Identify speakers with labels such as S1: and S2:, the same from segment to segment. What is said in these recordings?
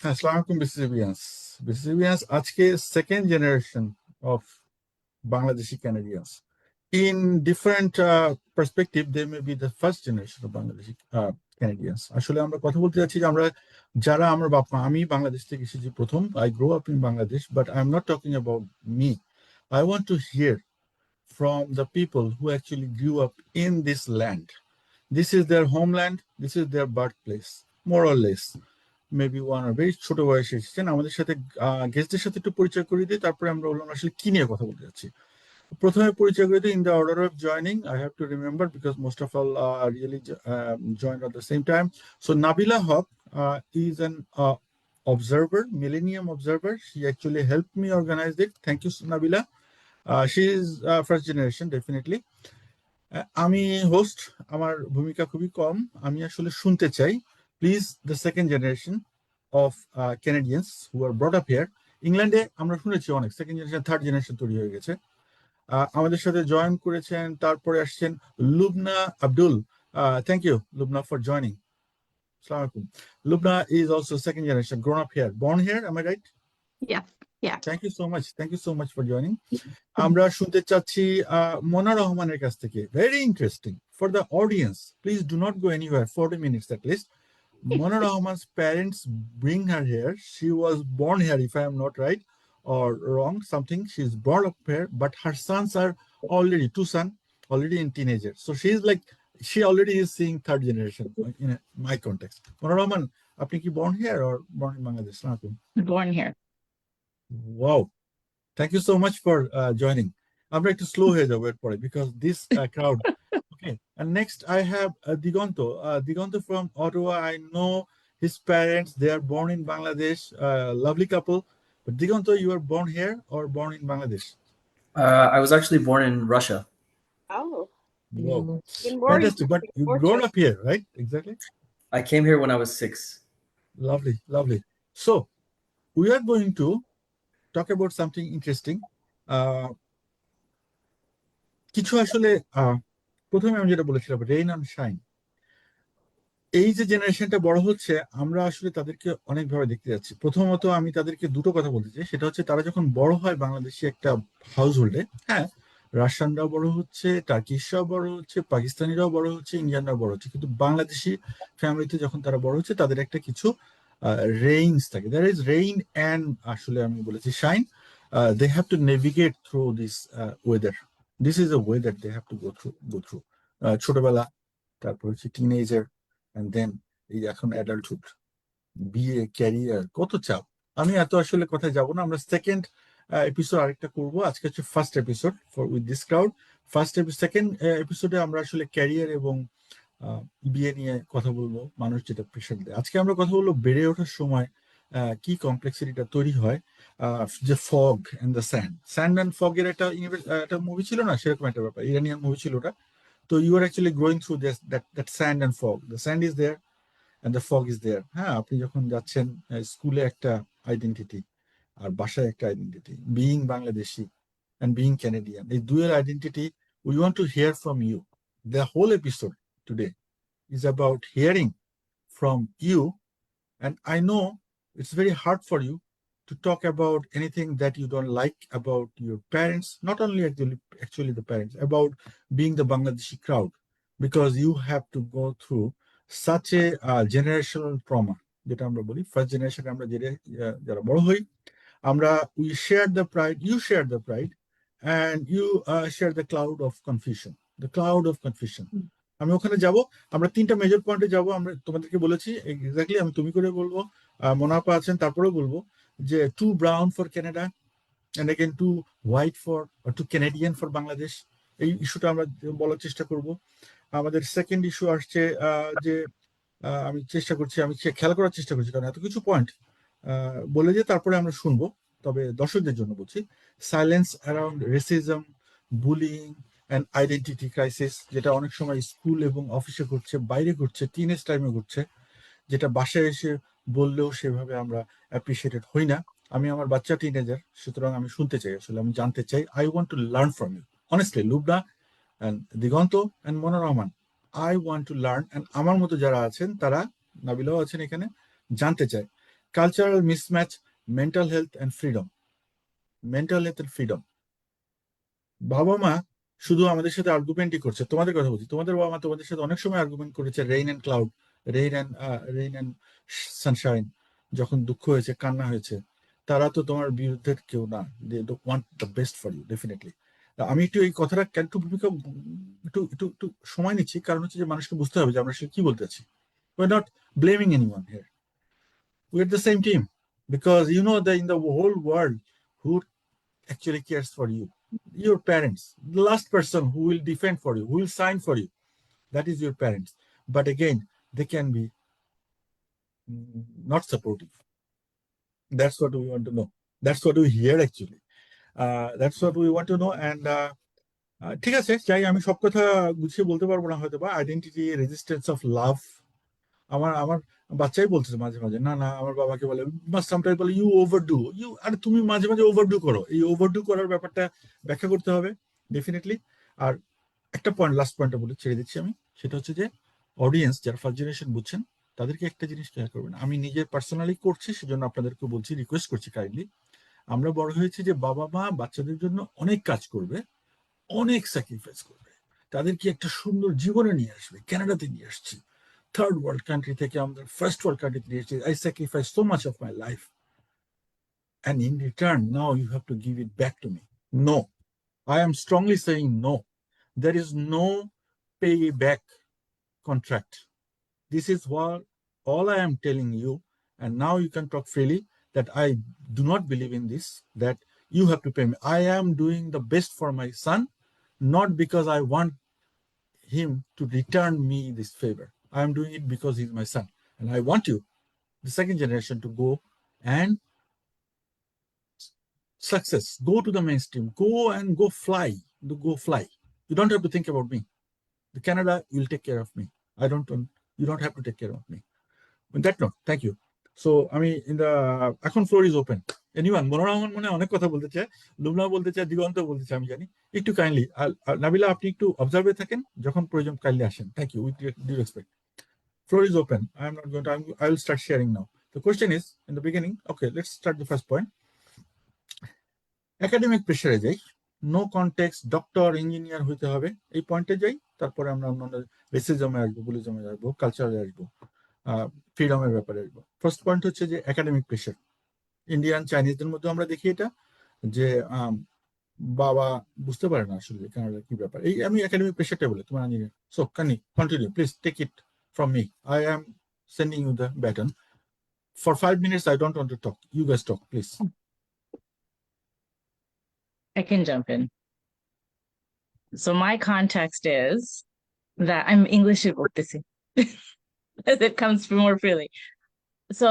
S1: Assalamu alaikum, Bisivians. Bisivians, আজকে second generation of Bangladeshi Canadians. In different perspective, they may be the first generation of Bangladeshi Canadians. আসলে আমরা কথা বলতে যাচ্ছি যে আমরা যারা আমার বাপ মা, আমি বাংলাদেশ থেকে এসেছি প্রথম. I grew up in Bangladesh, but I'm not talking about me. I want to hear from the people who actually grew up in this land. This is their homeland. This is their birthplace, more or less. Maybe one are very ছোট বয়সে এসেছেন আমাদের সাথে গেস্টদের সাথে একটু পরিচয় করিয়ে দিই, তারপরে আমরা বললাম আসলে কি নিয়ে কথা বলতে যাচ্ছি। প্রথমে পরিচয় করে দিই in the order of joining. I have to remember because most of all really join at the same time. So Nabila Haque is an observer, millennium observer. She actually helped me organize it. Thank you, Nabila. She is first generation, definitely. আমি host, আমার ভূমিকা খুবই কম, আমি আসলে শুনতে চাই please the second generation of Canadians who are brought up here. ইংল্যান্ডে আমরা শুনেছি অনেক সেকেন্ড জেনারেশন থার্ড জেনারেশন তৈরি হয়ে গেছে। আমাদের সাথে জয়েন করেছেন, তারপরে আসছেন Lubna Abdul. Thank you Lubna for joining. আসসালামু আলাইকুম। Lubna is also second generation, grown up here, born here, am I right?
S2: Yeah.
S1: Thank you so much. Thank you so much for joining. আমরা শুনতে চাচ্ছি মোনা রহমানের কাছ থেকে। Very interesting for the audience. Please do not go anywhere. 40 minutes at least. Mona Rahman's parents bring her here. She was born here, if I am not right or wrong, something. She's brought up here, but her sons are already two sons, already in teenagers. So she's like, she already is seeing third generation in my context. Mona Rahman, আপনি কি born here or born in Bangladesh?
S2: Born here.
S1: Wow. Thank you so much for joining. I'm going to slow here because this crowd. Okay. And next I have Digonto. Digonto from Ottawa. I know his parents. They are born in Bangladesh. Lovely couple. But Digonto, you were born here or born in Bangladesh?
S3: I was actually born in Russia.
S4: Oh,
S1: Wow.
S4: even more
S1: Fantastic. But you grown up here, right? Exactly.
S3: I came here when I was 6.
S1: Lovely, lovely. So we are going to talk about something interesting. কিছু আসলে প্রথমে আমি যেটা বলেছিলাম rain and shine, এই যে জেনারেশনটা বড় হচ্ছে আমরা আসলে তাদেরকে অনেকভাবে দেখতে যাচ্ছি। প্রথমত আমি তাদেরকে দুটো কথা বলতে চাই, সেটা হচ্ছে তারা যখন বড় হয় বাংলাদেশি একটা হাউস হোল্ডে, হ্যাঁ রাশিয়ানরাও বড় হচ্ছে, টার্কিশরাও বড় হচ্ছে, পাকিস্তানিরাও বড় হচ্ছে, ইন্ডিয়ানরাও বড় হচ্ছে, কিন্তু বাংলাদেশি ফ্যামিলিতে যখন তারা বড় হচ্ছে তাদের একটা কিছু রেইনস থাকে। দ্যার ইজ রেইন অ্যান্ড আসলে আমি বলেছি shine. They have to navigate through this weather. This is a weather they have to go through. ছোটবেলা, তারপর হচ্ছে টিনেজার, and then এই এখন অ্যাডাল্টহুড, বিয়ে, ক্যারিয়ার, কত চাপ। আমি এত আসলে কথায় যাব না, আমরা সেকেন্ড এপিসোড আরেকটা করব। আজকে হচ্ছে first episode for with this crowd. Second এপিসোডে আমরা আসলে ক্যারিয়ার এবং বিয়ে নিয়ে কথা বলবো, মানুষ যেটা প্রেশার দেয়। আজকে আমরা কথা বলবো বেড়ে ওঠার সময় কি কমপ্লেক্সিটিটা তৈরি হয়, যে fog and the sand and ফগের একটা মুভি ছিল না, সেরকম একটা ব্যাপার, ইরানিয়ান মুভি ছিল ওটা। তো you are actually growing through that sand and fog. The sand is there and the fog is there. হ্যাঁ, আপনি যখন যাচ্ছেন স্কুলে একটা আইডেন্টিটি আর বাসায় একটা identity, being Bangladeshi and being Canadian, এই দুয়ের identity we want to hear from you. The whole episode today is about hearing from you, and I know it's very hard for you to talk about anything that you don't like about your parents, not only actually the parents, about being the Bangladeshi crowd, because you have to go through such a generational trauma, যেটা আমরা বলি first generation. আমরা যারা বড় হই আমরা we share the pride, you share the pride, and you share the cloud of confusion. আমি ওখানে যাব, আমরা তিনটা মেজর পয়েন্টে যাব। আমরা তোমাদেরকে বলেছি এক্স্যাক্টলি, আমি তুমি করে বলবো, মোনাপা আছেন, তারপরেও বলবো যে two brown for Canada and again two white for to Canadian for Bangladesh. এই ইস্যুটা আমরা বলার চেষ্টা করব। আমাদের সেকেন্ড ইস্যু আসছে যে আমি খেয়াল করার চেষ্টা করছি, কারণ এত কিছু পয়েন্ট বলে যে তারপরে আমরা শুনবো। তবে দর্শকদের জন্য বলছি, silence around racism, bullying and identity crisis, যেটা অনেক সময় স্কুল এবং অফিসে ঘটছে, বাইরে ঘটছে, টিনেজ টাইমে ঘটছে, যেটা বাসায় এসে বললেও সেভাবে আমরা অ্যাপ্রিসিয়েটেড হই না। আমি আমার বাচ্চা টিনেজার, সুতরাং আমি শুনতে চাই, আসলে আমি জানতে চাই। I want to learn from you honestly, Lubna and Diganta and Monor Rahman. I want to learn, and আমার মতো যারা আছেন তারা, নাবিলাও আছেন এখানে, জানতে চায় Cultural mismatch, mental health and freedom. Mental health and freedom. বাবা মা শুধু আমাদের সাথে আর্গুমেন্টই করছে, তোমাদের কথা বলছি, তোমাদের বাবা মা তোমাদের সাথে অনেক সময় আর্গুমেন্ট করেছে, rain and cloud, rain and Sunshine, যখন দুঃখ হয়েছে, কান্না হয়েছে, তারা তো তোমার বিরুদ্ধে কেউ না, they want the best for you definitely. আমি একটু এই কথাটা একটু ভূমিকা একটু একটু একটু সময় নিচ্ছি, কারণ হচ্ছে যে মানুষকে বুঝতে হবে যে আমরা আসলে কি বলতে চাচ্ছি। We're not blaming anyone here. We're the same team, because you know that in the whole world, who actually cares for you? Your parents. The last person who will defend for you, who will sign for you, that is your parents. But again, they can be not supportive. That's what we want to know. That's what we hear actually. That's what we want to know. And ঠিক আছে, চাই আমি সব কথা গুছিয়ে বলতে পারবো না হয়তো বা। আইডেন্টিটি, রেজিস্ট্যান্স অফ লাভ, আমার আমার বাচ্চাই বলতেছে মাঝে মাঝে, না না, আমার বাবাকে বলে, সামটাইম বলে ইউ ওভারডু, ইউ, আর তুমি মাঝে মাঝে ওভারডু করো। এই ওভারডু করার ব্যাপারটা ব্যাখ্যা করতে হবে ডেফিনেটলি। আর একটা পয়েন্ট, লাস্ট পয়েন্টটা বলে ছেড়ে দিচ্ছি আমি, সেটা হচ্ছে যে অডিয়েন্স যারা ফার্স্ট জেনারেশন বুঝছেন, তাদেরকে একটা জিনিস খেয়াল করবেন। আমি নিজে পার্সোনালি করছি, সেজন্য আপনাদেরকে বলছি, রিকোয়েস্ট করছি কাইন্ডলি। আমরা বড় হয়েছি যে বাবা মা বাচ্চাদের জন্য অনেক কাজ করবে, অনেক স্যাক্রিফাইস করবে, তাদেরকে একটা সুন্দর জীবনে নিয়ে আসবে। কানাডাতে নিয়ে আসছি, থার্ড ওয়ার্ল্ড কান্ট্রি থেকে আমাদের ফার্স্ট ওয়ার্ল্ড কান্ট্রিতে নিয়ে এসেছি। I sacrifice so much of my life, and in return now you have to give it back to me. No, I am strongly saying no. There is no payback contract. This is what all I am telling you, and now you can talk freely, that I do not believe in this, that you have to pay me. I am doing the best for my son, not because I want him to return me this favor. I am doing it because he's my son, and I want you, the second generation, to go and success, go to the mainstream, go fly. You don't have to think about me. The Canada will take care of me. You don't have to take care of me. On that note, thank you. So আমি এখন floor is open. Anyone, মনোরঞ্জন মনে অনেক কথা বলতে চায়, লুমনা বলতে চায়, দিগন্ত বলতে চায়, আমি জানি। একটু কাইন্ডলি নাবিলা, আপনি একটু অবজার্ভে থাকেন, যখন প্রয়োজন কাইন্ডলি আসেন। Thank you, with due respect. Floor is open. I will start sharing now. The question is, in the beginning, okay, let's start the first point. Academic প্রেসারে যাই, নো কনটেক্সট, ডক্টর, ইঞ্জিনিয়ার হইতে হবে, এই পয়েন্টে যাই। তারপরে আমরা অন্যান্য রেসিজমে আসবো, বুলিজমে আসবো, কালচারে আসবো, ফ্রিডমের ব্যাপারে আসবো। ফার্স্ট পয়েন্ট হচ্ছে যে একাডেমিক প্রেসার। ইন্ডিয়ান চাইনিজদের মধ্যে আমরা দেখি এটা, যে বাবা বুঝতে পারে না আসলে কানাডার কি ব্যাপার। এই আমি একাডেমিক প্রেসারটা বলে তোমার আনি। So continue please, take it from me. I am sending you the baton. For 5 minutes, I don't want to talk. You guys talk, please.
S2: I can jump in. So my context is that I'm English Desi, as it comes from more freely. So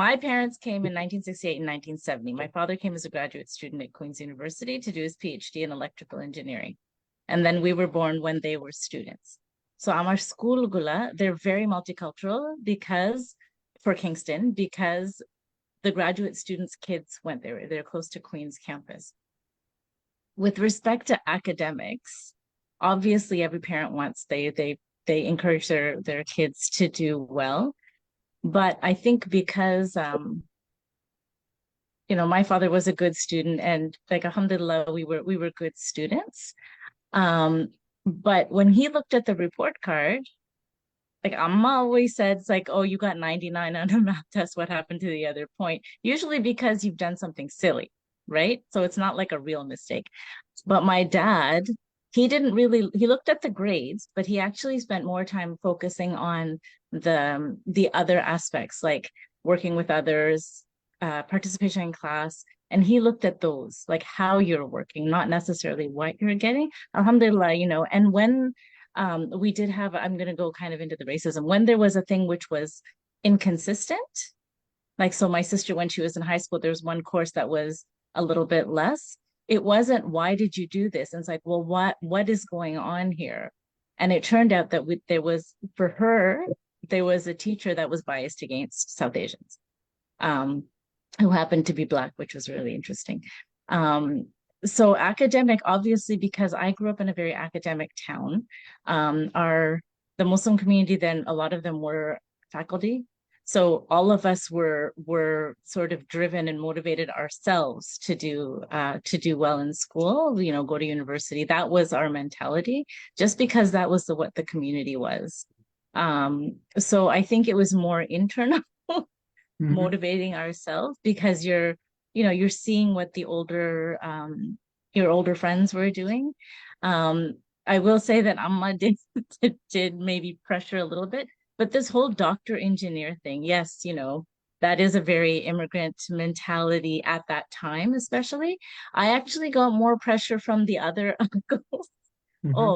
S2: my parents came in 1968 and 1970. My father came as a graduate student at Queen's University to do his PhD in electrical engineering. And then we were born when they were students. So our school gula, they're very multicultural for Kingston, because the graduate students' kids went there. They're close to Queen's campus. With respect to academics, obviously every parent wants, they encourage their kids to do well. But I think because my father was a good student, and like alhamdulillah, we were good students. But when he looked at the report card, like Amma always said, it's like, oh, you got 99 on a math test. What happened to the other point? Usually because you've done something silly, right? So it's not like a real mistake. But my dad, he looked at the grades, but he actually spent more time focusing on the other aspects, like working with others, participation in class. And he looked at those, like how you're working, not necessarily what you're getting. Alhamdulillah, and when we did have, I'm going to go kind of into the racism, when there was a thing which was inconsistent, like, so my sister, when she was in high school, there was one course that was a little bit less. It wasn't, why did you do this? And it's like, well, what is going on here? And it turned out that for her, there was a teacher that was biased against South Asians, who happened to be Black, which was really interesting. So academic, obviously, because I grew up in a very academic town, the Muslim community, then a lot of them were faculty. So all of us were sort of driven and motivated ourselves to do well in school, go to university. That was our mentality, just because that was what the community was. So I think it was more internal,
S1: Mhm.
S2: motivating ourselves, because you're seeing what your older friends were doing. I will say that Amma did maybe pressure a little bit, but this whole doctor engineer thing, yes, that is a very immigrant mentality at that time, especially. I actually got more pressure from the other uncles.
S1: Mhm.
S2: Oh,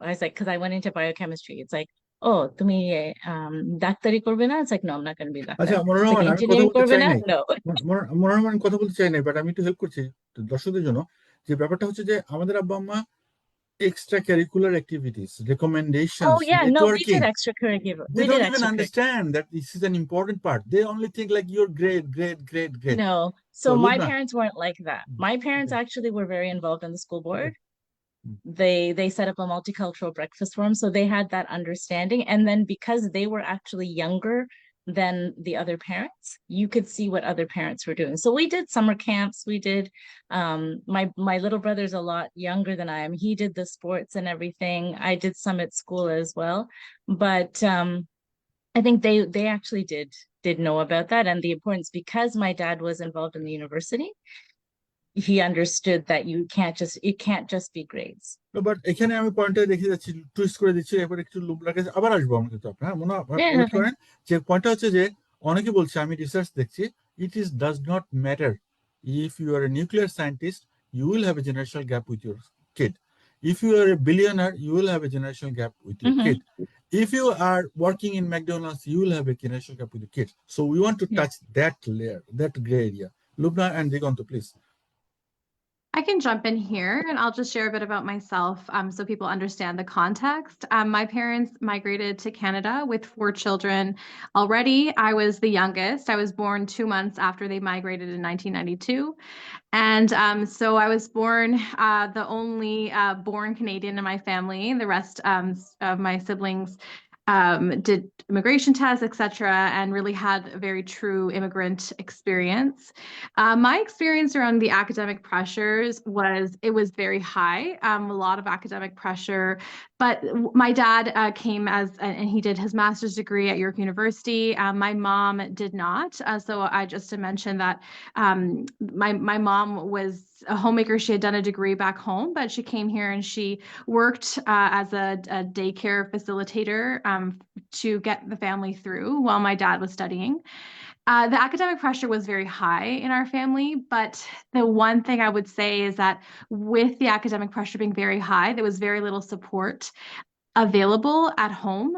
S2: I was like, because I went into biochemistry. It's like, oh, daktari korbe na? It's like, no, I'm not going to be a doctor.
S1: আচ্ছা
S2: It's like,
S1: মনোরমন, আমি কথা
S2: engineering
S1: বলতে
S2: korbe
S1: চাই
S2: na?
S1: নাই।
S2: No.
S1: মনোরমন, আমি কথা বলতে চাই নাই, বাট আমি একটু হেল্প করছি দর্শকদের জন্য। যে ব্যাপারটা হচ্ছে যে আমাদের আব্বা আম্মা extra curricular activities,
S2: Oh
S1: recommendations,
S2: yeah, no, we
S1: networking,
S2: did extracurricular.
S1: they
S2: We did
S1: don't even
S2: extracurricular.
S1: understand that this is an important part. They only think like you're great, great, great, great.
S2: No.
S1: So
S2: So my
S1: Lubna,
S2: parents weren't like that. My parents
S1: okay,
S2: actually were very involved in the school
S1: okay.
S2: board. They set up a multicultural breakfast for them, so they had that understanding. And then because they were actually younger than the other parents, you could see what other parents were doing. So we did summer camps. We did my little brother's a lot younger than I am. He did the sports and everything. I did some at school as well. But I think they actually did know about that and the importance, because my dad was involved in the university. He understood that it can't just be grades.
S1: But এখানে আমি পয়েন্টটা রেখে যাচ্ছি, twist করে দিচ্ছি, এবার একটু লুবনার কাছে আবার আসবো আমি, কিন্তু আপনার
S2: Yeah,
S1: ওয়েট
S2: okay.
S1: করেন। যে পয়েন্টটা হচ্ছে যে অনেকে বলছে, আমি রিসার্চ দেখছি, does not matter if you are a nuclear scientist, you will have a generational gap with your kid. If you are a billionaire, you will have a generational gap with your
S2: Mhm.
S1: kid. If you are working in McDonald's, you will have a generational gap with your kids. So we want to
S2: Yeah.
S1: touch that layer, that gray area. Lubna and Digonto, please.
S4: I can jump in here and I'll just share a bit about myself so people understand the context. My parents migrated to Canada with 4 children already. I was the youngest. I was born 2 months after they migrated in 1992. And so I was born the only born Canadian in my family. The rest of my siblings did immigration tests, etc., and really had a very true immigrant experience. My experience around the academic pressures was very high, a lot of academic pressure. But my dad came and he did his master's degree at York University. My mom did not. So I just to mention that my mom was a homemaker. She had done a degree back home, but she came here and she worked as a daycare facilitator to get the family through while my dad was studying. The academic pressure was very high in our family, but the one thing I would say is that with the academic pressure being very high, there was very little support available at home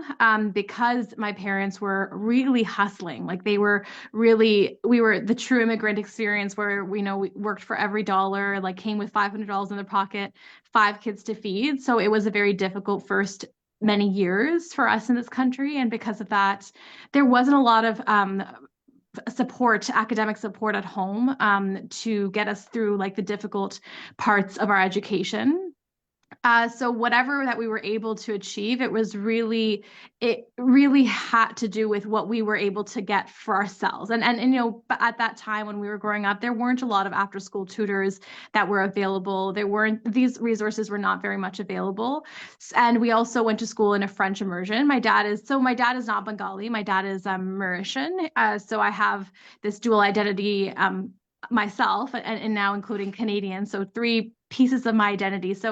S4: because my parents were really hustling. Like we were the true immigrant experience where we worked for every dollar, like came with $500 in their pocket, 5 kids to feed. So it was a very difficult first many years for us in this country. And because of that, there wasn't a lot of academic support at home to get us through like the difficult parts of our education. So whatever that we were able to achieve, it really had to do with what we were able to get for ourselves. And but at that time when we were growing up, there weren't a lot of after school tutors that were available. These resources were not very much available. And we also went to school in a French immersion. My dad is not Bengali. My dad is Mauritian. So I have this dual identity myself and now including Canadian. So 3 pieces of my identity. So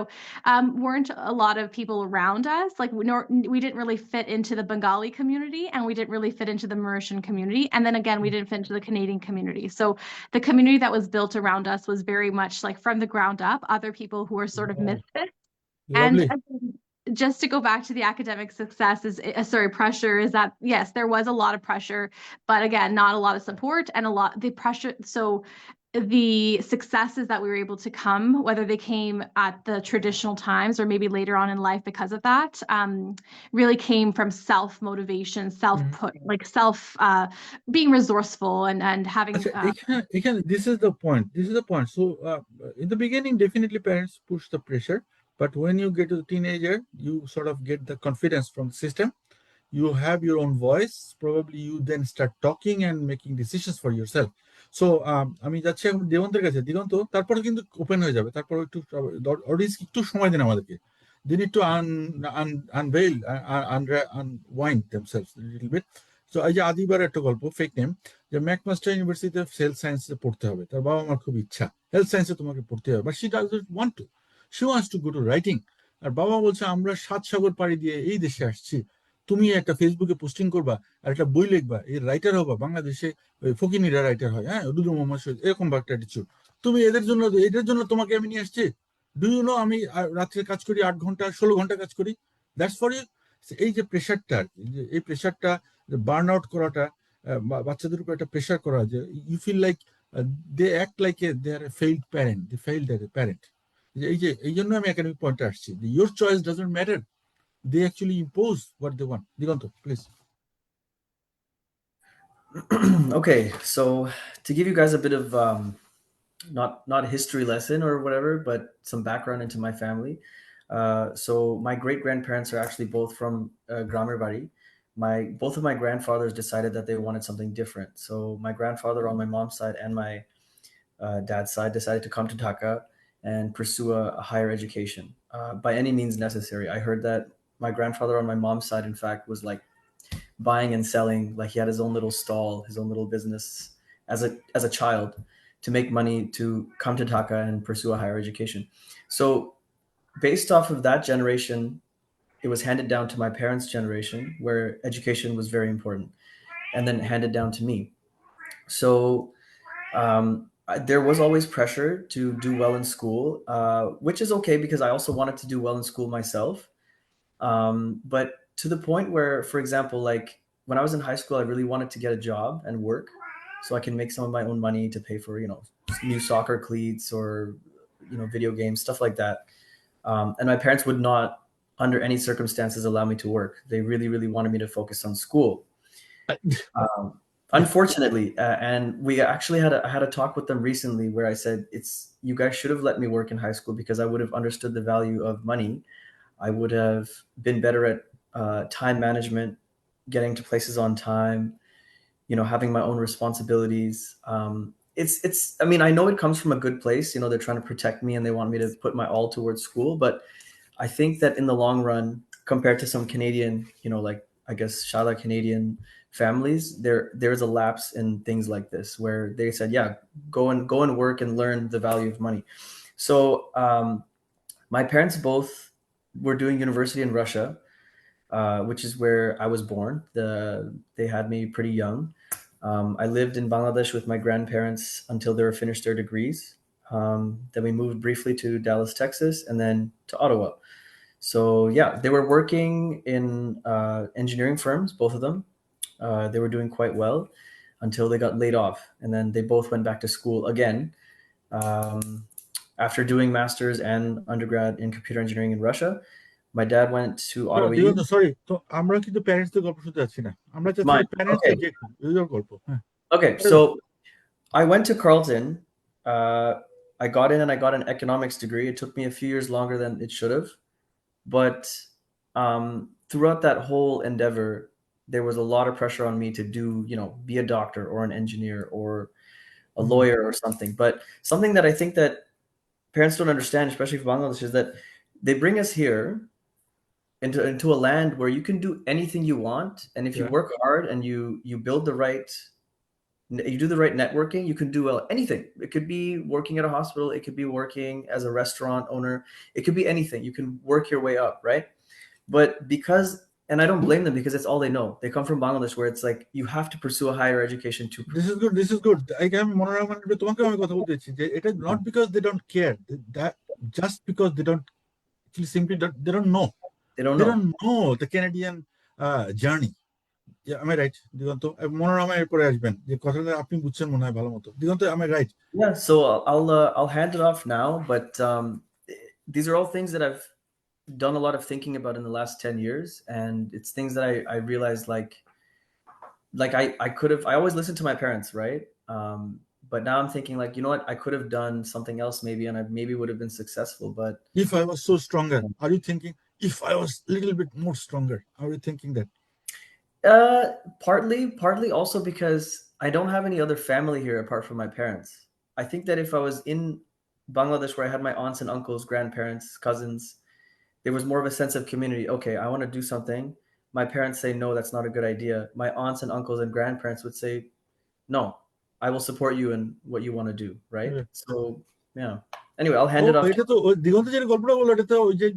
S4: weren't a lot of people around us. Like we didn't really fit into the Bengali community, and we didn't really fit into the Mauritian community. And then again, we didn't fit into the Canadian community. So the community that was built around us was very much like from the ground up, other people who were sort of misfits.
S1: Lovely.
S4: And just to go back to the academic pressure is that, yes, there was a lot of pressure, but again, not a lot of support and the pressure. So the successes that we were able to come, whether they came at the traditional times or maybe later on in life because of that, really came from self-motivation, being resourceful and having.
S1: This is the point. So in the beginning, definitely parents push the pressure, but when you get to the teenager, you sort of get the confidence from the system. you have your own voice, probably you then start talking and making decisions for yourself. So আমি যাচ্ছি এখন দিগন্তের কাছে। দিগন্ত তারপরে কিন্তু open হয়ে যাবে, তারপরে একটু অডিয়েন্স একটু সময় দিন আমাদেরকে। They need to unveil, unwind themselves a little bit. So এই যে আদিবার একটা গল্প, ফেক নেম, যে ম্যাকমাস্টার ইউনিভার্সিটিতে হেলথ সায়েন্সে পড়তে হবে, তার বাবা মার খুব ইচ্ছা হেলথ সায়েন্সে তোমাকে পড়তে হবে, but she doesn't want to, she wants to go to writing. আর বাবা বলছে আমরা 7 সাগর পাড়ি দিয়ে এই দেশে আসছি, তুমি একটা ফেসবুকে পোস্টিং করবা আর একটা বই লিখবা, এই রাইটার হবা, বাংলাদেশে ওই ফকিনীরা রাইটার হয়, হ্যাঁ, রুদ্র মোহাম্মদ শহীদ, এরকম একটা অ্যাটিটিউড। তুমি এদের জন্য তোমাকে আমি নিয়ে আসছি। ডু ইউ নো আমি রাত্রে কাজ করি 8 ঘন্টা 16 ঘন্টা কাজ করি, দ্যাটস ফর ইউ। এই যে প্রেশারটা, এই প্রেশারটা, বার্ন আউট করাটা, বাচ্চাদের উপর একটা প্রেশার করা, যে you feel like they act like they are a failed parent, they failed as a parent. এই জন্য আমি একাডেমিক পয়েন্টে আসছি, your choice doesn't matter, they actually impose what they want. Diganto, please.
S3: Okay, so to give you guys a bit of not a history lesson or whatever, but some background into my family. So my great grandparents are actually both from Gramerbari. Both of my grandfathers decided that they wanted something different. So my grandfather on my mom's side and my dad's side decided to come to Dhaka and pursue a higher education by any means necessary. I heard that my grandfather on my mom's side, in fact, was like buying and selling, like he had his own little stall, his own little business as a child to make money to come to Dhaka and pursue a higher education. So based off of that generation, it was handed down to my parents' generation, where education was very important, and then handed down to me. So there was always pressure to do well in school, which is okay because I also wanted to do well in school myself. But to the point where, for example, like when I was in high school, I really wanted to get a job and work so I can make some of my own money to pay for, new soccer cleats or, video games, stuff like that. And my parents would not, under any circumstances, allow me to work. They really, really wanted me to focus on school. Unfortunately, and we actually I had a talk with them recently where I said, you guys should have let me work in high school because I would have understood the value of money. I would have been better at time management, getting to places on time, having my own responsibilities. I mean, I know it comes from a good place. They're trying to protect me and they want me to put my all towards school. But I think that in the long run, compared to some Canadian, like I guess Shala Canadian families, there's a lapse in things like this where they said, yeah, go and work and learn the value of money. So my parents both were doing university in Russia, which is where I was born. They had me pretty young. I lived in Bangladesh with my grandparents until they were finished their degrees. Then we moved briefly to Dallas, Texas, and then to Ottawa. So yeah, they were working in engineering firms, both of them. They were doing quite well until they got laid off. And then they both went back to school again after doing master's and undergrad in computer engineering in Russia. My dad went to Ottawa.
S1: Diganto, sorry, তো আমরা কিন্তু প্যারেন্টসদের গল্প শুনতে যাচ্ছি না, আমরা চাচ্ছি প্যারেন্টসদের যে গল্প।
S3: Okay, so I went to Carleton. I got in and I got an economics degree. It took me a few years longer than it should have. But throughout that whole endeavor, there was a lot of pressure on me to do, be a doctor or an engineer or a lawyer or something. But something that I think that parents don't understand, especially for Bangladesh, is that they bring us here into a land where you can do anything you want. And if you work hard and you build you do the right networking, you can do anything. It could be working at a hospital. It could be working as a restaurant owner. It could be anything. You can work your way up, right? But and I don't blame them because it's all they know. They come from Bangladesh where it's like you have to pursue a higher education to.
S1: This is good. আমি তোমাকে আমি কথা বলতে চাচ্ছি যে এটা not because they don't care, that just because they don't simply they don't know. They don't know the Canadian journey. Am I right, Diganto? Manorama এরপরে আসবেন, যে কথাটা আপনি বুঝছেন মনে হয় ভালো মতো। Diganto, am I right?
S3: Yeah, so I'll hand it off now, but these are all things that I've done a lot of thinking about in the last 10 years, and it's things that I realized like I could have. I always listened to my parents, right? But now I'm thinking like, you know what, I could have done something else maybe, and I maybe would have been successful. But
S1: if I was so stronger, are you thinking if I was a little bit more stronger? Are you thinking that?
S3: Partly also because I don't have any other family here apart from my parents. I think that if I was in Bangladesh where I had my aunts and uncles, grandparents, cousins, there was more of a sense of community. Okay, I want to do something. My parents say, no, that's not a good idea. My aunts and uncles and grandparents would say, no, I will support you in what you want to do. Right.
S1: Yeah.
S3: So, yeah. Anyway, I'll hand
S1: O
S3: it off.
S1: এটা তো দিগন্ত যে গল্পটা বললো এটা তো ওই যে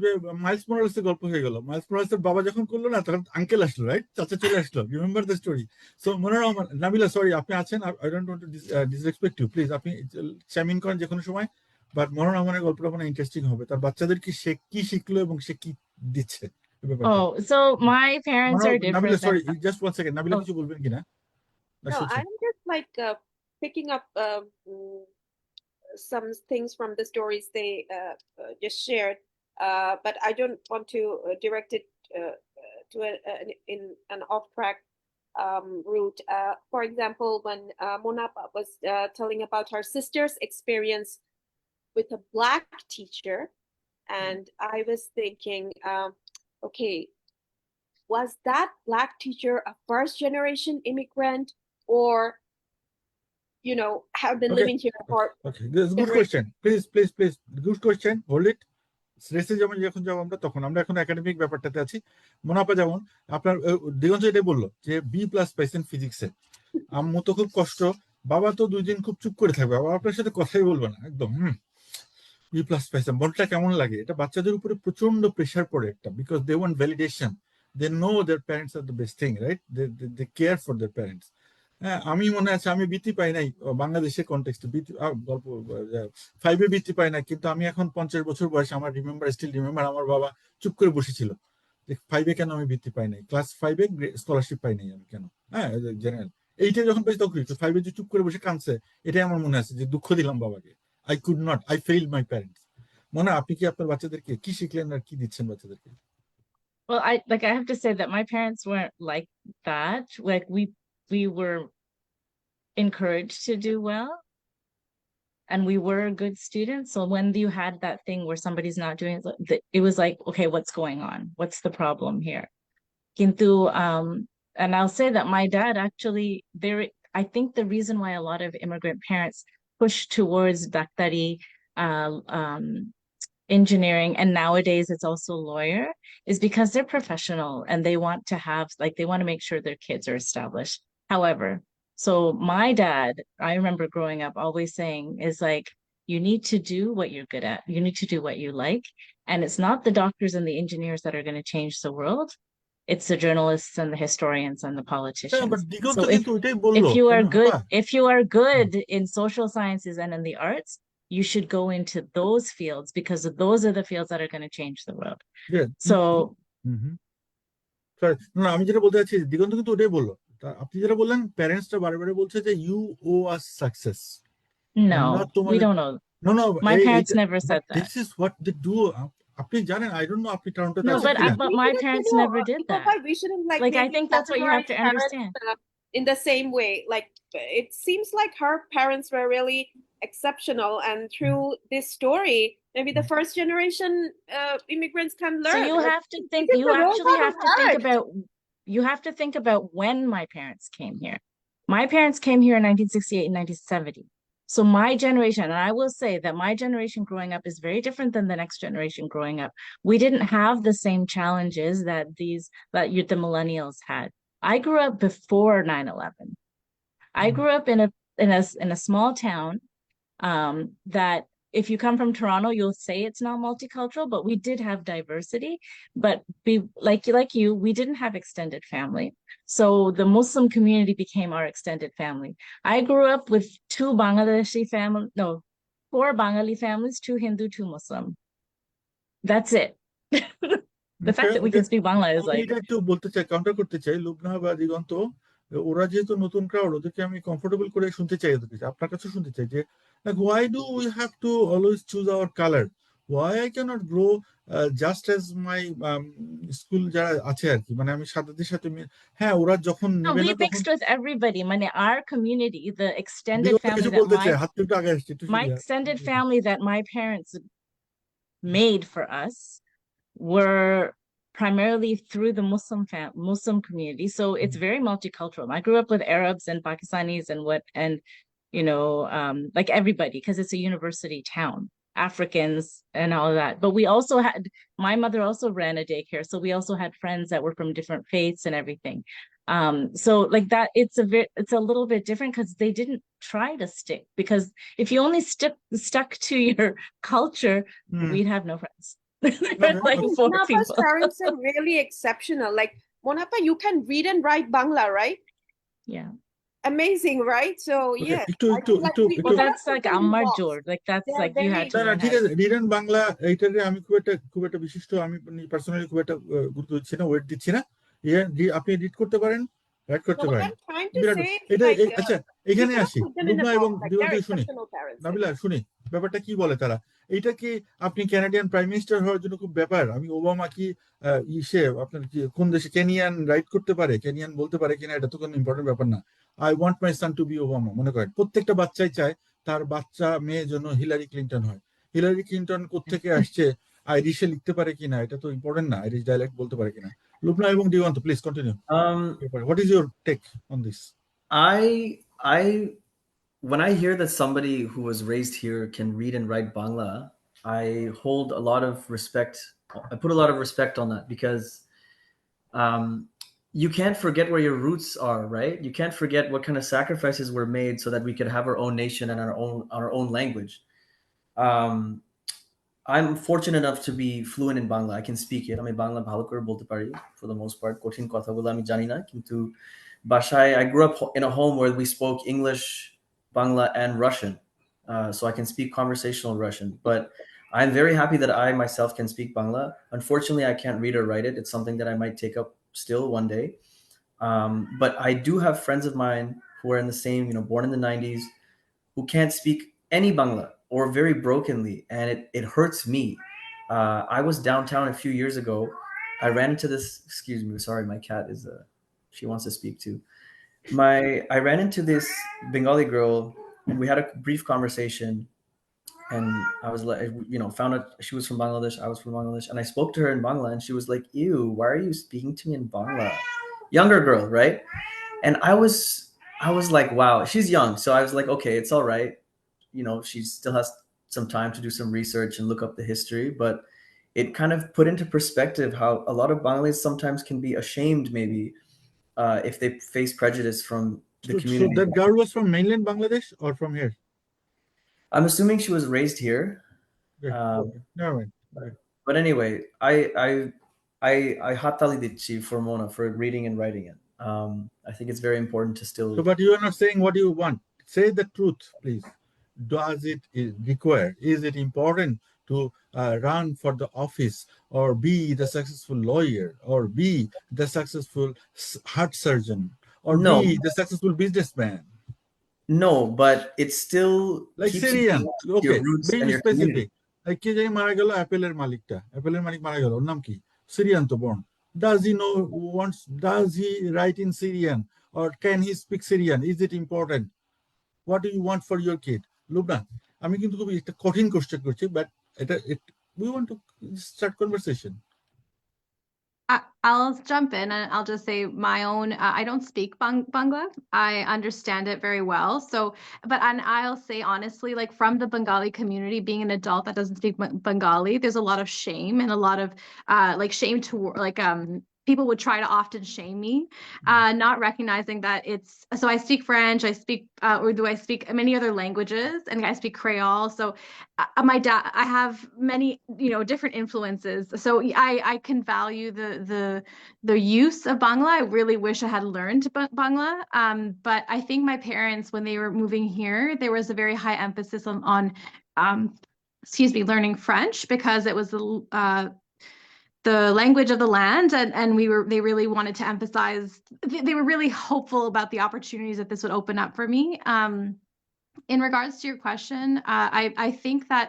S1: Miles মোরালেসের গল্প হয়ে গেল। মাইলস মোরালেসের বাবা যখন করলো না তখন আঙ্কেল আসলো, রাইট? চাচা চলে আসলো। Remember the story? সো মনে রহমান, নাবিলা, সরি আপনি আছেন, I don't want to disrespect you, please আপনি চ্যাম ইন করেন যে কোনো সময়। বাট মনে রহমানের গল্পটা মানে ইন্টারেস্টিং হবে, তার বাচ্চাদের কি সে কি শিখলো এবং সে কি দিচ্ছে এই ব্যাপারটা।
S2: Oh, so my parents are
S1: Nabila,
S2: different
S1: sorry
S2: than
S1: just one second, Nabila
S2: oh,
S1: কিছু বলবেন কিনা?
S5: No, I'm just like picking up some things from the stories they just shared, but I don't want to direct it to in an off-track route. For example, when Mona was telling about her sister's experience with a Black teacher, and I was thinking, okay, was that Black teacher a first-generation immigrant, or have been
S1: Okay.
S5: living here for
S1: Okay, this is a good question. Please, good question. Hold it. রেসে যেমন যখন যাবো আমরা, তখন আমরা এখন academic ব্যাপারটাতে আছি। মোনাপা যেমন আপনার দিগন্ত এটাই বললো যে B+ পাইছেন ফিজিক্সে, আম্মু তো খুব কষ্ট, বাবা তো 2 দিন খুব চুপ করে থাকবে, বাবা আপনার সাথে কথাই বলবে না একদম। B+ পাইছেন, মনটা কেমন লাগে? এটা বাচ্চাদের উপরে প্রচন্ড প্রেশার পড়ে একটা, because they want validation, they know their parents are the best thing, right? They care for their parents. হ্যাঁ, আমি মনে আছে আমি বৃত্তি পাই নাই বাংলাদেশের কনটেক্সটে, গল্প 5-এ বৃত্তি পাই না, কিন্তু আমি এখন 50 বছর বয়সে আমার স্টিল রিমেম্বার আমার বাবা চুপ করে বসেছিল যে 5-এ কেন আমি বৃত্তি পাই নাই, ক্লাস 5-এ স্কলারশিপ পাই নাই আমি কেন। হ্যাঁ, জেনারেল 8-এ যখন পেয়েছি তখন 5-এ যে চুপ করে বসে কাঁদছে, এটাই আমার মনে আছে যে দুঃখ দিলাম বাবাকে। I could not, I failed my parents. মনে আপনি কি আপনার বাচ্চাদেরকে কি শিখলেন আর কি দিচ্ছেন বাচ্চাদেরকে?
S2: well, I have to say that my parents weren't like that. Like we were encouraged to do well, and we were good students. So when you had that thing where somebody's not doing it, it was like, okay, what's going on? What's the problem here? Kintu, and I'll say that my dad actually, I think the reason why a lot of immigrant parents push towards daktari, engineering, and nowadays it's also lawyer, is because they're professional and they want to make sure their kids are established. However, so my dad, I remember growing up always saying is like, you need to do what you're good at. You need to do what you like. And it's not the doctors and the engineers that are going to change the world. It's the journalists and the historians and the
S1: হ্যাঁ,
S2: politicians.
S1: But Diganta
S2: So
S1: কিন্তু ওইটাই বললো।
S2: if you are good in social sciences and in the arts, you should go into those fields, because those are the fields that are going to change the world. So
S1: sorry, না আমি যেটা বলতে চাচ্ছি, দিগন্ত কিন্তু ওটাই বললো। আপনি যেটা বললেন, প্যারেন্টসটা বারে বলছে যে you owe us success.
S2: no, we don't know.
S1: No,
S2: My parents never said that.
S1: This is what they do. আপনি জানেন, I don't know আপনি টাউনটা
S2: No,
S1: আছেন কিনা।
S2: but my parents never did that.
S5: We shouldn't
S2: Like, I
S5: maybe
S2: think that's what you have to
S5: categorize
S2: understand.
S5: parents, in the same way. Like, it seems like her parents were really exceptional, and through this story, maybe the first generation immigrants can learn.
S2: So you have to think,
S5: This is
S2: you
S5: a role
S2: actually
S5: model
S2: have to think
S5: art.
S2: about, you have to think about when my parents came here. My parents came here in 1968 and 1970. So my generation, and I will say that my generation growing up is very different than the next generation growing up. We didn't have the same challenges that the millennials had. I grew up before 9/11. I grew up in a small town that, if you come from Toronto, you'll say it's not multicultural, but we did have diversity. But like you, we didn't have extended family. So the Muslim community became our extended family. I grew up with 4 Bengali families, 2 Hindu, 2 Muslim. That's it. The fact that we can speak Bangla is
S1: আমি
S2: like,
S1: এটা একটু বলতে চাই, counter করতে চাই, লুবনা বা দিগন্ত, ওরা যেহেতু নতুন ক্রাউড, ওদেরকে আমি কমফোর্টেবল করে শুনতে চাই, ওদের কাছে আপনার কাছে শুনতে চাই যে, like, why do we have to always choose our color? Why I cannot grow just as my school যারা আছে আর কি, মানে আমি সাদাদের সাথে হ্যাঁ, ওরা যখন
S2: no,
S1: নেবে
S2: we
S1: না তখন
S2: mixed with everybody. Our community, the extended
S1: Diganta
S2: family
S1: কিছু
S2: that
S1: বলতে চাই, হাত একটু আগে আসছে একটু
S2: my extended family that my parents made for us were primarily through the Muslim community. So it's very multicultural. I grew up with Arabs and Pakistanis and like everybody, because it's a university town, Africans and all of that. But my mother also ran a daycare, so we also had friends that were from different faiths and everything. So like that, it's a little bit different because they didn't try to stick, because if you only stuck to your culture, we'd have no friends. Like four
S5: Monapa's
S2: people.
S5: parents are really exceptional. Like, Monapa, you can read and write Bangla, right?
S2: Yeah.
S5: Amazing, right? So
S1: Okay,
S5: yeah,
S2: Well, that's like Ammar Jor. Like that's
S5: They're
S2: like you had to
S1: না না
S2: learn
S1: ঠিক
S2: how to.
S1: আছে, read and Bangla এইটারে আমি খুব একটা বিশিষ্ট, আমি পার্সোনালি খুব একটা গুরুত্ব দিচ্ছি না, ওয়েট দিচ্ছি না। আপনি রিড করতে পারেন, রাইট
S5: No,
S1: করতে
S5: what
S1: পারেন,
S5: I'm trying to
S1: Virat.
S5: say is
S1: এটা
S5: like,
S1: আচ্ছা,
S5: you
S1: এখানে
S5: cannot
S1: আসি,
S5: put them in a
S1: Lubna এবং
S5: box. Like,
S1: দিগন্ত
S5: they're
S1: শুনি,
S5: exceptional parents.
S1: নাবিলা শুনি ব্যাপারটা কি বলে তারা। এইটা কি আপনি ক্যানাডিয়ান প্রাইম মিনিস্টার হওয়ার জন্য খুব ব্যাপার? আমি ওবামা কি আপনার কি কোন দেশে কেনিয়ান রাইট করতে পারে, কেনিয়ান বলতে পারে কিনা, এটা তো কোনো ইম্পর্টেন্ট ব্যাপার না। I want my son to be Obama, মনে করেন প্রত্যেকটা বাচ্চাই চায় তার বাচ্চা মেয়ে জন্য হিলারি ক্লিন্টন হয়। হিলারি ক্লিন্টন কোত্থেকে আসছে, আইরিশে লিখতে পারে কিনা, এটা তো ইম্পর্টেন্ট না, আইরিশ ডায়ালেক্ট বলতে পারে কিনা। লুবনা এবং Diganta, please continue. What is your take on this?
S3: I when I hear that somebody who was raised here can read and write Bangla, I hold a lot of respect. I put a lot of respect on that, because you can't forget where your roots are, right? You can't forget what kind of sacrifices were made so that we could have our own nation and our own language. I'm fortunate enough to be fluent in Bangla. I can speak it. আমি বাংলা ভালো করে বলতে পারি for the most part. কঠিন কথাগুলো আমি জানি না, কিন্তু বাসায়, I grew up in a home where we spoke English, Bangla, and Russian. So I can speak conversational Russian. But I'm very happy that I myself can speak Bangla. Unfortunately, I can't read or write it. It's something that I might take up still one day. But I do have friends of mine who are in the same, born in the 90s, who can't speak any Bangla or very brokenly, and it hurts me. I was downtown a few years ago. I ran into this. Excuse me, sorry, my cat is. She wants to speak too. I ran into this Bengali girl, and we had a brief conversation. And I was like, found out she was from Bangladesh. I was from Bangladesh, and I spoke to her in Bangla, and she was like, "Ew, why are you speaking to me in Bangla?" Younger girl, right? And I was like, wow, she's young, so I was like, okay, it's all right. She still has some time to do some research and look up the history, but it kind of put into perspective how a lot of Bangladesh sometimes can be ashamed, maybe, if they face prejudice from the community.
S1: So that girl was from mainland Bangladesh or from here?
S3: I'm assuming she was raised here.
S1: Okay. Never mind. Okay.
S3: But anyway, I hatali ditchi for Mona for reading and writing it. I think it's very important to still.
S1: So, but you are not saying what you want. Say the truth, please. Does it require? Is it important to run for the office, or be the successful lawyer, or be the successful heart surgeon, or
S3: No.
S1: be the successful businessman?
S3: No, but it's still
S1: Like
S3: keeps
S1: Syrian.
S3: you
S1: Okay,
S3: your roots
S1: being
S3: and your community.
S1: specific. Like কে জানি মারা গেল অ্যাপেলের মালিকটা, অ্যাপেলের মালিক মারা গেল, ওর নাম কি? Syrian তো born. Does he write in Syrian, or can he speak Syrian? Is it important? What do you want for your kid? Lubna, আমি কিন্তু খুব একটা কঠিন কোশ্চেন করছি, but we want to start conversation.
S4: I'll jump in and I'll just say my own. I don't speak Bangla. I understand it very well. And I'll say honestly, like from the Bengali community, being an adult that doesn't speak Bengali, there's a lot of shame and a lot of shame to people would try to often shame me, not recognizing that so I speak French, I speak Urdu, I speak many other languages, and I speak Creole. So my dad, I have many, different influences. So I can value the use of Bangla. I really wish I had learned Bangla. But I think my parents, when they were moving here, there was a very high emphasis on learning French, because it was the language of the land, and they really wanted to emphasize, they were really hopeful about the opportunities that this would open up for me. In regards to your question, I think that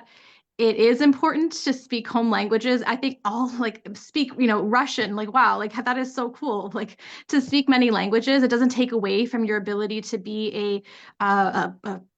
S4: it is important to speak home languages. I think all speak, Russian, wow, that is so cool. To speak many languages, it doesn't take away from your ability to be a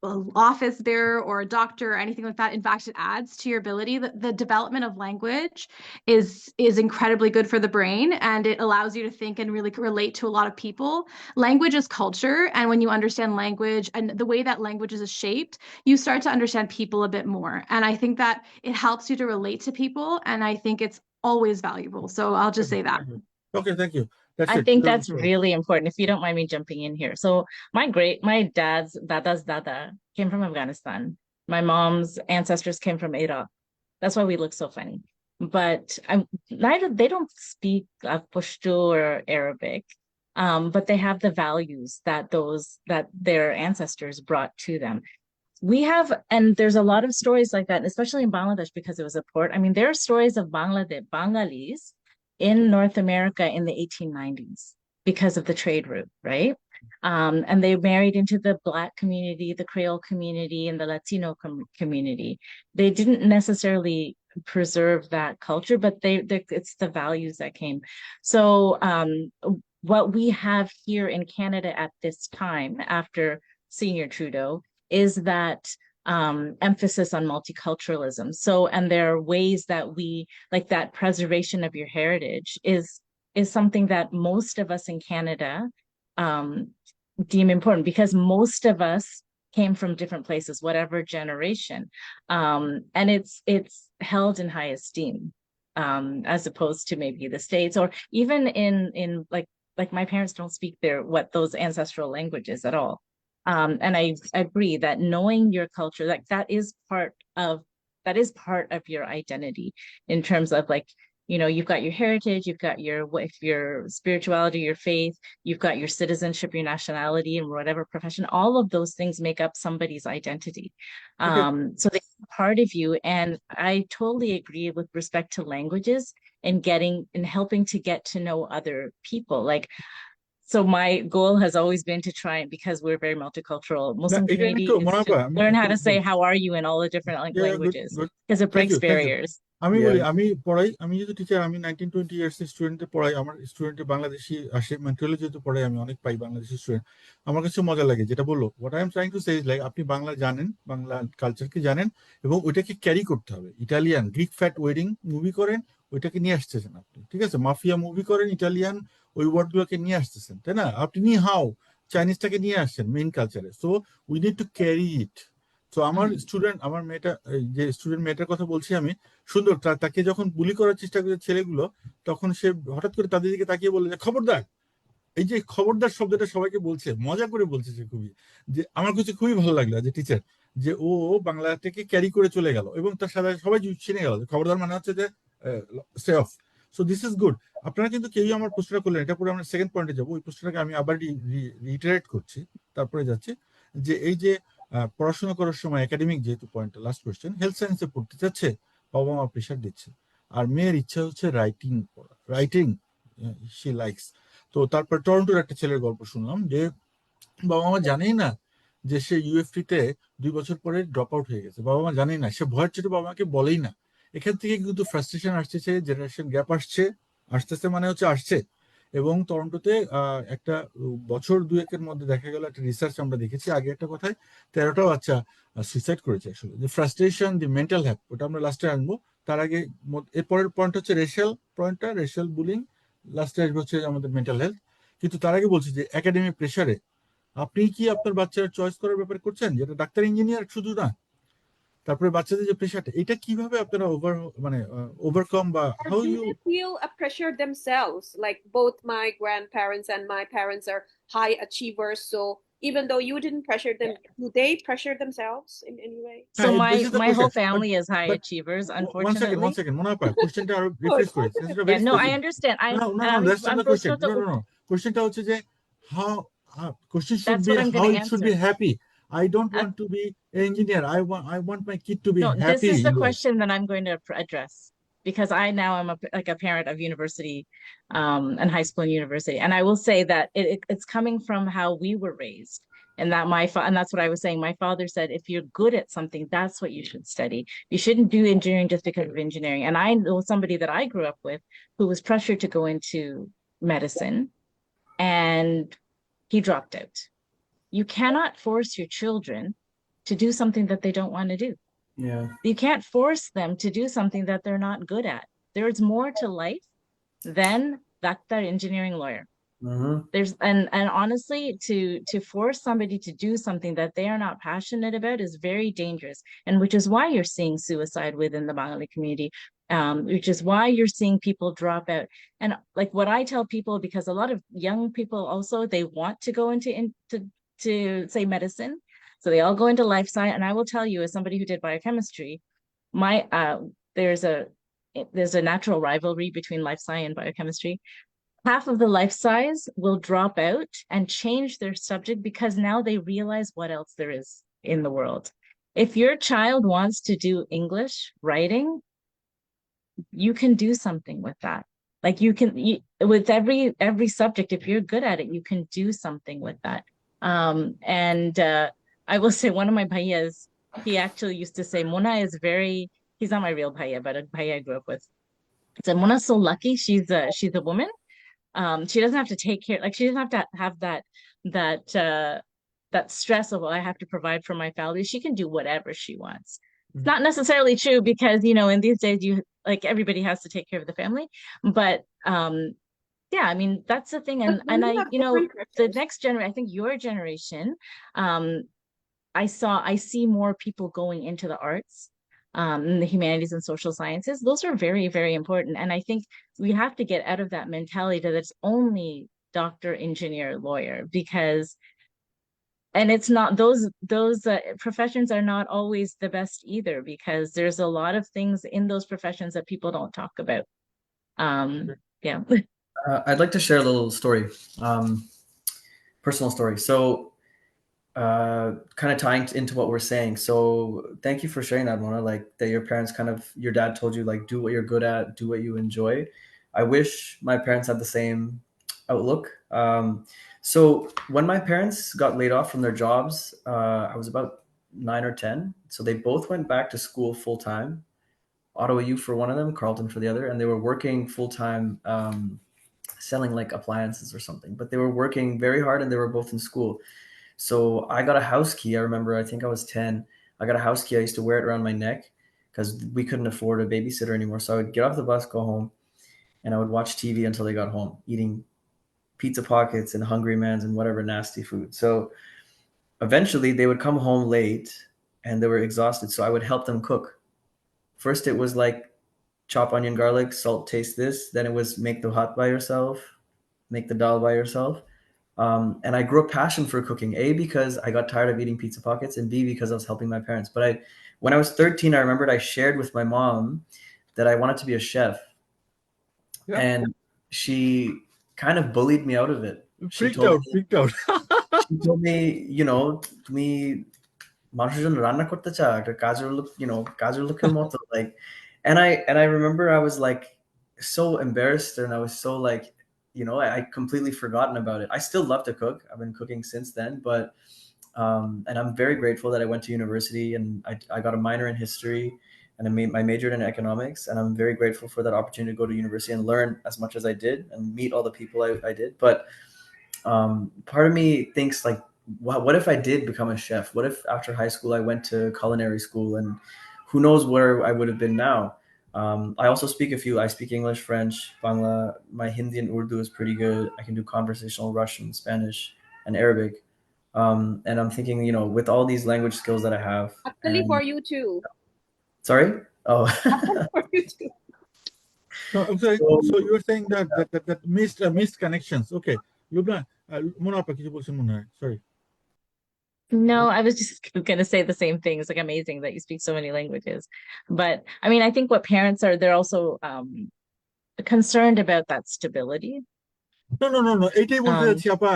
S4: office bearer or a doctor or anything like that. In fact, it adds to your ability. The development of language is incredibly good for the brain, and it allows you to think and really relate to a lot of people. Language is culture, and when you understand language and the way that language is shaped, you start to understand people a bit more. And I think that it helps you to relate to people, and I think it's always valuable. So I'll just say that.
S1: Okay, thank you. That's
S2: I
S1: it.
S2: think
S1: So-
S2: that's
S1: so-
S2: really important. If you don't mind me jumping in here. So my dad's dada's dada came from Afghanistan. My mom's ancestors came from Iraq. That's why we look so funny. But they don't speak Pashto or Arabic, but they have the values that their ancestors brought to them. And there's a lot of stories like that, and especially in Bangladesh because it was a port. I mean, there are stories of Bengalis in North America in the 1890s because of the trade route, right? And they married into the Black community, the Creole community, and the Latino community. They didn't necessarily preserve that culture, but it's the values that came. So what we have here in Canada at this time, after Senior Trudeau, is that emphasis on multiculturalism. So, and there are ways that we, like that preservation of your heritage is something that most of us in Canada deem important, because most of us came from different places, whatever generation. And it's held in high esteem, as opposed to maybe the States, or even in like my parents don't speak those ancestral languages at all. And I agree that knowing your culture, like that is part of your identity, in terms of, like, you've got your heritage, you've got your spirituality, your faith, you've got your citizenship, your nationality, and whatever profession. All of those things make up somebody's identity. So they're part of you. And I totally agree with respect to languages and helping to get to know other people. Like, so my goal has always been to try, because we're very multicultural Muslim
S1: এটা
S2: community,
S1: একটু
S2: is
S1: মনে
S2: to
S1: হয়
S2: learn how to say how are you in all the different languages, because it breaks barriers.
S1: আমি
S3: Yeah.
S1: বলি, আমি পড়াই, আমি যেহেতু টিচার, আমি 19-20 ইয়ার্স স্টুডেন্টদের পড়াই। আমার স্টুডেন্টে বাংলাদেশি আসে, মেন্টালি যেহেতু পড়াই, আমি অনেক পাই বাংলাদেশি স্টুডেন্ট। আমার কাছে মজা লাগে যেটা বললো, what I am trying to say is like, আপনি বাংলা জানেন, বাংলা কালচারকে জানেন, এবং ওইটাকে ক্যারি করতে হবে। Italian Greek fat wedding movie করেন, ওইটাকে নিয়ে আসতেছেন আপনি, ঠিক আছে? মাফিয়া মুভি করেন, ইটালিয়ান ওই ওয়ার্ডগুলোকে নিয়ে আসতেছেন, তাই না? আপনি নি হাও চাইনিজটাকে নিয়ে আসছেন মেইন কালচারে। So we need to carry ইট। তো আমার মেয়েটার কথা বলছি আমি, সুন্দর, তাকে যখন বুলি করার চেষ্টা করে ছেলেগুলো, তখন সে হঠাৎ করে তাদের দিকে তাকিয়ে বলে যে খবরদার। এই যে খবরদার শব্দটা সবাইকে বলছে, মজা করে বলছে সে, খুবই, যে আমার কাছে খুবই ভালো লাগলো যে টিচার, যে ও বাংলা থেকে ক্যারি করে চলে গেল, এবং তার সাথে সবাই চিনে গেল খবরদার মানে হচ্ছে যে stay of. So this is good. আপনারা কিন্তু কেউই আমার প্রশ্নটা করলেন, এটা পরে আমরা সেকেন্ড পয়েন্টে যাবো। ওই প্রশ্নটাকে আমি আবার রিটারেট করছি, তারপরে যাচ্ছি যে এই যে পড়াশোনা করার সময় একাডেমিক যেহেতু পয়েন্টটা, লাস্ট কোয়েশ্চেন, হেলথ সায়েন্সে পড়তে চাচ্ছে, বাবা মা প্রেশার দিচ্ছে, আর মেয়ের ইচ্ছা হচ্ছে রাইটিং শি লাইকস। তো তারপর টরন্টোর একটা ছেলের গল্প শুনলাম, যে বাবা মা জানেই না যে সে ইউএফটিতে 2 বছর পরে ড্রপ আউট হয়ে গেছে। বাবা মা জানেই না, সে ভয়ের ছোট বাবা মাকে বলেই না। এখান থেকে কিন্তু ফ্রাস্ট্রেশন আসতেছে, জেনারেশন গ্যাপ আসতেছে মানে হচ্ছে আসছে। এবং টরন্টোতে একটা বছর 2-1-এর মধ্যে দেখা গেল, একটা রিসার্চ আমরা দেখেছি আগে একটা কথায়, 13টা বাচ্চা সুইসাইড করেছে। আসলে যে ফ্রাস্ট্রেশন, দি মেন্টাল হেলথ, ওটা আমরা লাস্টে আনবো। তার আগে এরপরের পয়েন্ট হচ্ছে রেশিয়াল বুলিং, লাস্টে আসবে হচ্ছে আমাদের মেন্টাল হেলথ। কিন্তু তার আগে বলছি যে একাডেমিক প্রেশারে আপনি কি আপনার বাচ্চার চয়েস করার ব্যাপারে করছেন, যেটা ডাক্তার ইঞ্জিনিয়ার শুধু না, তারপরে বাচ্চাদের যে প্রেশারটা, এটা কিভাবে আপনারা ওভারকাম, বা how
S5: Do
S1: you
S5: they feel a pressure themselves? Like both my grandparents and my parents are high achievers, so even though you didn't pressure them, do they pressure themselves in any way?
S2: So
S1: this is the
S2: my whole
S1: question.
S2: family is high
S1: But
S2: achievers,
S1: one
S2: unfortunately.
S1: second, মনে হয় কোশ্চেনটা আরো refresh করে।
S2: Yeah, no, I understand.
S1: No, that's not the question. No. কোশ্চেনটা হচ্ছে যে how question should
S2: That's
S1: be
S2: what I'm
S1: how
S2: gonna
S1: it should be
S2: answer.
S1: happy. I don't want to be an engineer. I want my kid to be
S2: No,
S1: happy.
S2: this is the question that I'm going to address, because I now am a parent of university, and high school and university, and I will say that it's coming from how we were raised, and that and that's what I was saying. My father said, if you're good at something, that's what you should study. You shouldn't do engineering just because of engineering. And I know somebody that I grew up with who was pressured to go into medicine, and he dropped out. You cannot force your children to do something that they don't want to do.
S3: Yeah.
S2: You can't force them to do something that they're not good at. There's more to life than doctor, engineering, lawyer.
S3: Mm-hmm.
S2: There's and honestly, to force somebody to do something that they are not passionate about is very dangerous, and which is why you're seeing suicide within the Bengali community, which is why you're seeing people drop out. And like what I tell people, because a lot of young people also, they want to go to say medicine, so they all go into life science. And I will tell you, as somebody who did biochemistry, my there's a natural rivalry between life science and biochemistry. Half of the life size will drop out and change their subject because now they realize what else there is in the world. If your child wants to do English writing, you can do something with that. Like with every subject, if you're good at it, you can do something with that. And I will say one of my bhaiyas, he actually used to say, Mona is he's not my real bhaiya, but a bhaiya I grew up with. He said, Mona's so lucky. She's a woman. She doesn't have to take care, like she doesn't have to have that stress of, well, I have to provide for my family. She can do whatever she wants. It's not necessarily true because, in these days like everybody has to take care of the family. But yeah, I mean, that's the thing. And I, the next generation, I think your generation, I see more people going into the arts, the humanities and social sciences. Those are very, very important. And I think we have to get out of that mentality that it's only doctor, engineer, lawyer, and it's not, those professions are not always the best either, because there's a lot of things in those professions that people don't talk about. Yeah.
S3: I'd like to share a little story, personal story. So kind of tying into what we're saying. So thank you for sharing that, Mona, like that your parents your dad told you, like, do what you're good at, do what you enjoy. I wish my parents had the same outlook. So when my parents got laid off from their jobs, I was about 9 or 10. So they both went back to school full time. Ottawa U for one of them, Carleton for the other. And they were working full time, selling like appliances or something, but they were working very hard and they were both in school. So I got a house key. I remember, I think I was 10. I got a house key. I used to wear it around my neck because we couldn't afford a babysitter anymore. So I would get off the bus, go home, and I would watch TV until they got home, eating pizza pockets and Hungry Man's and whatever nasty food. So eventually they would come home late and they were exhausted. So I would help them cook. First, it was like chop onion, garlic, salt, taste this. Then it was make the hot by yourself, make the dal by yourself. And I grew a passion for cooking, A, because I got tired of eating pizza pockets, and B, because I was helping my parents. But when I was 13, I remembered I shared with my mom that I wanted to be a chef. Yeah. And she kind of bullied me out of it.
S1: Freaked out.
S3: She told me, তুমি মানুষের জন্য রান্না করতে চাও, একটা কাজের লোকের মতো, like, and I remember I was like so embarrassed, and I was so like, I completely forgotten about it. I still love to cook. I've been cooking since then, but and I'm very grateful that I went to university and I got a minor in history and I majored in economics, and I'm very grateful for that opportunity to go to university and learn as much as I did and meet all the people I did. But part of me thinks, like, what if I did become a chef? What if after high school I went to culinary school, and who knows where I would have been now? I also speak I speak English, French, Bangla. My Hindi and Urdu is pretty good. I can do conversational Russian, Spanish, and Arabic. And I'm thinking, with all these language skills that I have.
S5: Actually, for you too.
S3: Sorry? Oh.
S5: For you too.
S1: So you were saying that missed connections. Okay. Lubna, Mona, sorry.
S2: No, I was just going to say the same thing. It's like amazing that you speak so many languages. But I mean, I think what parents are, they're also concerned about that stability.
S1: No. এটাই বলতে যাচ্ছি আপা,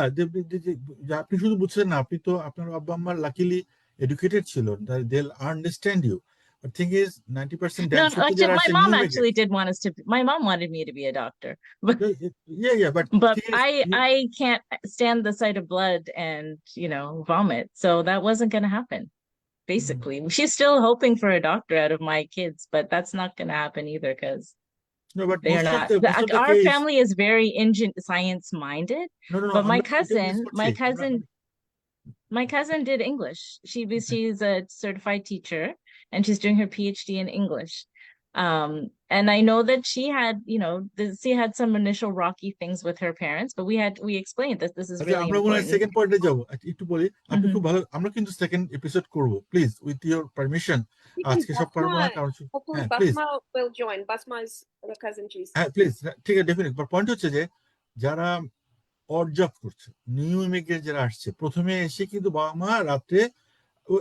S1: আপনি শুধু বুঝছেন না, আপনি তো আপনার আব্বা আম্মা লাকিলি এডুকেটেড ছিল, they'll understand you. The thing is, 90%
S2: no, actually, my mom actually did want us to. My mom wanted me to be a doctor, but
S1: yeah, but
S2: I can't stand the sight of blood and vomit, so that wasn't going to happen. Basically, she's still hoping for a doctor out of my kids, but that's not going to happen either, because they are not. Our family is very science minded.
S1: No.
S2: But my cousin, My cousin did English. She's a certified teacher and she's doing her PhD in English. And I know that she had some initial rocky things with her parents, but we explained that this is
S1: আরে
S2: really
S1: আমরা মনে হয়
S2: important.
S1: Second পয়েন্টে যাবো। একটু বলি, আপনি
S2: Mhm.
S1: খুব ভালো, আমরা কিন্তু সেকেন্ড এপিসোড করব, প্লিজ উইথ ইওর পারমিশন। আজকে সব পারবো না, কারণ
S5: Hopefully
S1: হ্যাঁ please,
S5: Basma will join. Basma is the cousin she's.
S1: হ্যাঁ প্লিজ, ঠিক আছে, ডেফিনেট। পয়েন্ট হচ্ছে যে যারা অড জব করছে, নিউ ইমিগ্রেন্ট যারা আসছে, প্রথমে এসে কিন্তু বাবা মা রাত্রে,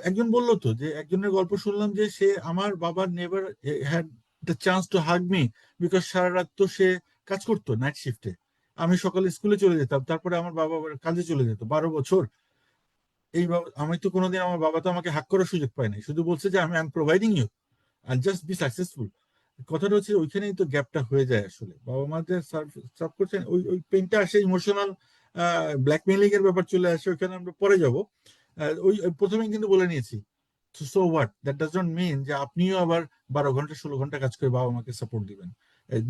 S1: একজন বললো তো যে একজনের গল্প শুনলাম যে সে, আমার বাবা never had the chance to hug me because সারা রাত তো সে কাজ করতো নাইট শিফটে। আমি সকালে স্কুলে চলে যেতাম, তারপরে আমার বাবা আবার কাজে চলে যেত 12 বছর। এই আমি তো কোনোদিন, আমার বাবা তো আমাকে হাক করার সুযোগ পাই নাই, শুধু বলছে যে আমি providing you are just be successful. কথাটা হচ্ছে ওইখানেই তো গ্যাপটা হয়ে যায় আসলে, বাবা মাদের সার্ভ করছেন, ওই ওই পেনটা আসে, ইমোশনাল ব্ল্যাকমেইলিং এর ব্যাপার চলে আসে, ওইখানে আমরা পরে যাব। ওই প্রথমেই কিন্তু বলে নিয়েছি, so what, that does not mean যে আপনিও আবার 12 ঘন্টা 16 ঘন্টা কাজ করে বাবা মাকে সাপোর্ট দিবেন।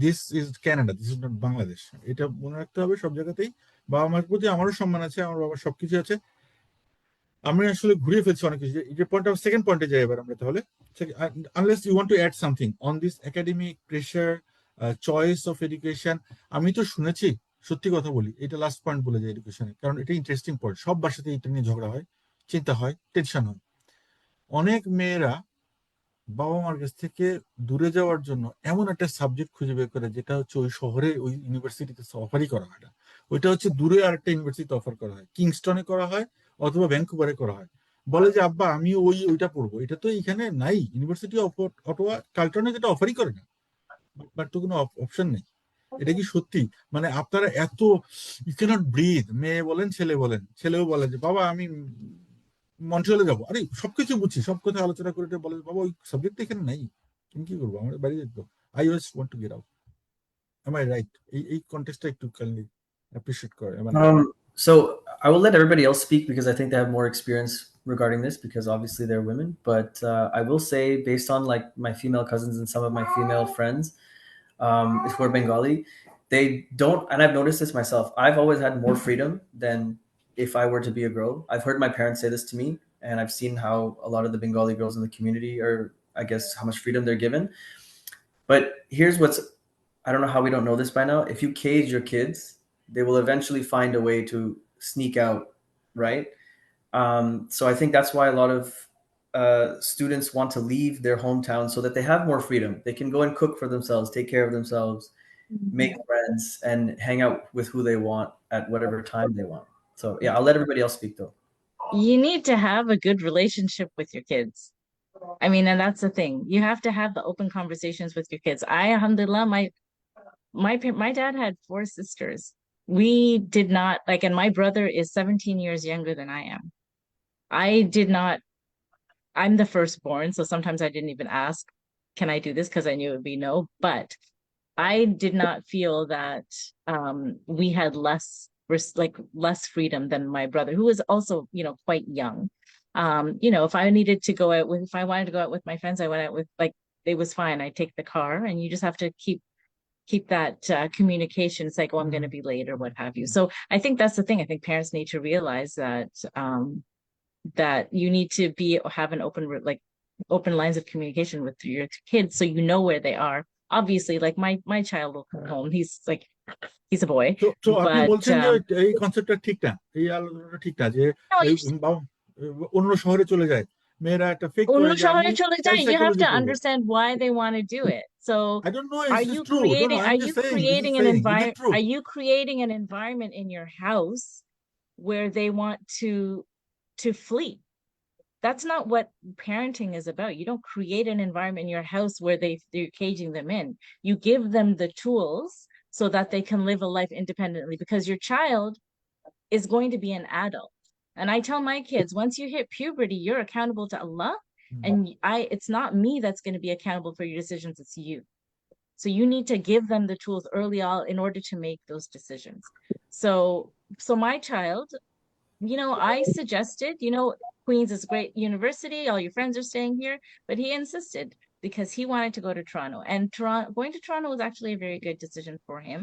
S1: This is Canada, this is not Bangladesh. এটা মনে রাখতে হবে সব জায়গাতেই। বাবা মার প্রতি আমারও সম্মান আছে, আমার বাবার সবকিছু আছে। আমি আসলে ঘুরিয়ে ফেলছি অনেক কিছু। যে পয়েন্ট, সেকেন্ড পয়েন্টে যাই এবার আমরা তাহলে। Unless you want to add something on this academic pressure, choice of education. আমি তো শুনেছি, সত্যি কথা বলি, এটা লাস্ট পয়েন্ট বলে যায় এডুকেশনে, কারণ এটা ইন্টারেস্টিং পয়েন্ট। সব বাসাতে এটা নিয়ে ঝগড়া হয়, চিন্তা হয়, টেনশন হয়। অনেক মেয়েরা বাবা মার কাছ থেকে দূরে যাওয়ার জন্য এমন একটা সাবজেক্ট খুঁজে বের করে, যেটা হচ্ছে ওই শহরে ওই ইউনিভার্সিটিতে অফারই করা হয় না। ওইটা হচ্ছে দূরে আরেকটা ইউনিভার্সিটিতে অফার করা হয়, কিংস্টনে করা হয় অথবা ভ্যানকুভারে করা হয়। বলে যে আব্বা আমি ওইটা পড়বো, এটা তো এখানে নাই, ইউনিভার্সিটি অফ অটোয়া কাল্টনে যেটা অফারই করে না, বাট তো কোনো অপশন নেই। এটা কি সত্যি? মানে আপনারা এত, ইউ ক্যানট ব্রিথ, মেয়ে বলেন ছেলে বলেন, ছেলেও বলে যে বাবা আমি মন্ট্রিয়ালে যাবো। আরে সবকিছু বুঝছি, সব কথা আলোচনা করে বলে বাবা ওই সাবজেক্ট এখানে নাই, তুমি কি করবো, আমার বাড়ি যেত। I just want to get out. Am I right? এই কন্টেক্সটটা একটু কাইন্ডলি অ্যাপ্রিশিয়েট করে।
S3: So I will let everybody else speak because I think they have more experience regarding this because obviously they're women. But I will say, based on like my female cousins and some of my female friends, who are Bengali, they don't, and I've noticed this myself. I've always had more freedom than if I were to be a girl. I've heard my parents say this to me, and I've seen how a lot of the Bengali girls in the community are, I guess, how much freedom they're given. But here's what's, I don't know how we don't know this by now. If you cage your kids, they will eventually find a way to sneak out, right? So I think that's why a lot of students want to leave their hometown so that they have more freedom. They can go and cook for themselves, take care of themselves, make friends, and hang out with who they want at whatever time they want. So yeah, I'll let everybody else speak though.
S2: You need to have a good relationship with your kids. I mean, and that's the thing. You have to have the open conversations with your kids. Alhamdulillah, my dad had 4 sisters. We did not like, and my brother is 17 years younger than I am. I did not, I'm the firstborn, so sometimes I didn't even ask, can I do this? Because I knew it would be no. But I did not feel that we had less freedom than my brother, who was also, quite young. If I needed to go out if I wanted to go out with my friends, I went out with, like, it was fine. I take the car, and you just have to keep that communication. It's like, oh, I'm going to be late or what have you. So I think that's the thing. I think parents need to realize that you need to have an open lines of communication with your kids, so you know where they are. Obviously, like my child will come home. He's a boy.
S1: তো আপনি
S2: But
S1: বলছেন যে এই কনসেপ্টটা ঠিক না, এই আলোচনাটা ঠিক না, যে
S2: no,
S1: এই অন্য শহরে চলে যায় মেয়েরা, একটা ফেক করে
S2: অন্য
S1: যে আমি
S2: শহরে চলে যায়, you have
S1: সাইকোলজি
S2: to
S1: পড়বো।
S2: understand why they want to do it. So
S1: I don't know
S2: are
S1: if
S2: you
S1: it's true. No, no, I'm just saying, this is saying, is it true?
S2: Are you creating an environment in your house where they want to flee? That's not what parenting is about. You don't create an environment in your house where they're caging them in. You give them the tools so that they can live a life independently, because your child is going to be an adult. And I tell my kids, once you hit puberty, you're accountable to Allah. And it's not me that's going to be accountable for your decisions, it's you. So you need to give them the tools early on in order to make those decisions. So my child, I suggested, Queens is a great university, all your friends are staying here, but he insisted because he wanted to go to Toronto, and going to Toronto was actually a very good decision for him.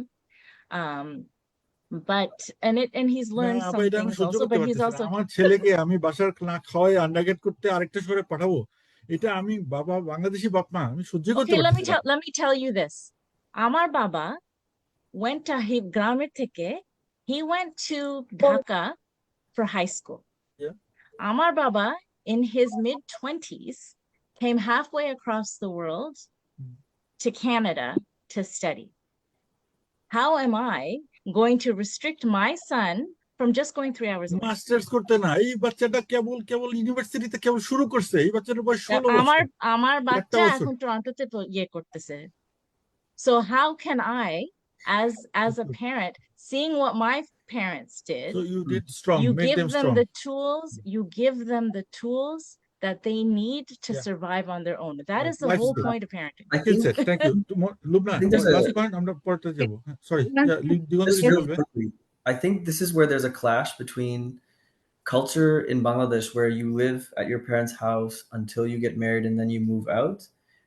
S2: but and he's
S1: না
S2: learned
S1: আপা
S2: some
S1: এটা আমি
S2: things
S1: সহ্য
S2: also,
S1: করতে
S2: but he's
S1: পারতেছি না
S2: also
S1: আমার ছেলেকে আমি বাসার না খাওয়াই আন্ডারগ্রেড করতে আরেকটা শহরে পাঠাবো এটা আমি বাবা বাংলাদেশি বাপ মা আমি সহ্য করতে
S2: okay,
S1: পারতেছি না
S2: let me tell you this. Amar Baba went to গ্রামের থেকে, he went to Dhaka for high school.
S1: Yeah.
S2: Amar Baba in his mid-20s came halfway across the world to Canada to study. How am I going to restrict my son from just going 3 hours away?
S1: Masters করতে না এই বাচ্চাটা কেবল কেবল ইউনিভার্সিটিতে কেবল শুরু করছে এই বাচ্চাটার বয়স 16
S2: আমার
S1: বছর
S2: আমার
S1: একটা
S2: বাচ্চা
S1: বছর
S2: এখন টরন্টোতে ইয়ে করতেছে। So how can I, as a parent, seeing what my parents did,
S1: so you did strong
S2: you
S1: made
S2: give
S1: them
S2: them
S1: strong
S2: the tools, that they need to
S1: Yeah.
S2: survive on their own. That
S1: Right.
S2: is the
S1: Life
S2: whole
S1: skill.
S2: point of parenting.
S3: I
S1: Well
S3: think
S1: said. Thank you. Lubna,
S3: I think there's
S1: last
S3: a
S1: point আমরা পড়তে যাব sorry
S4: Yeah.
S1: yeah দিগন্ত
S3: just
S1: কি
S3: really
S1: বলবে
S3: quickly. I think this is where there's a clash between culture in Bangladesh, where you live at your parents' house until you get married and then you move out.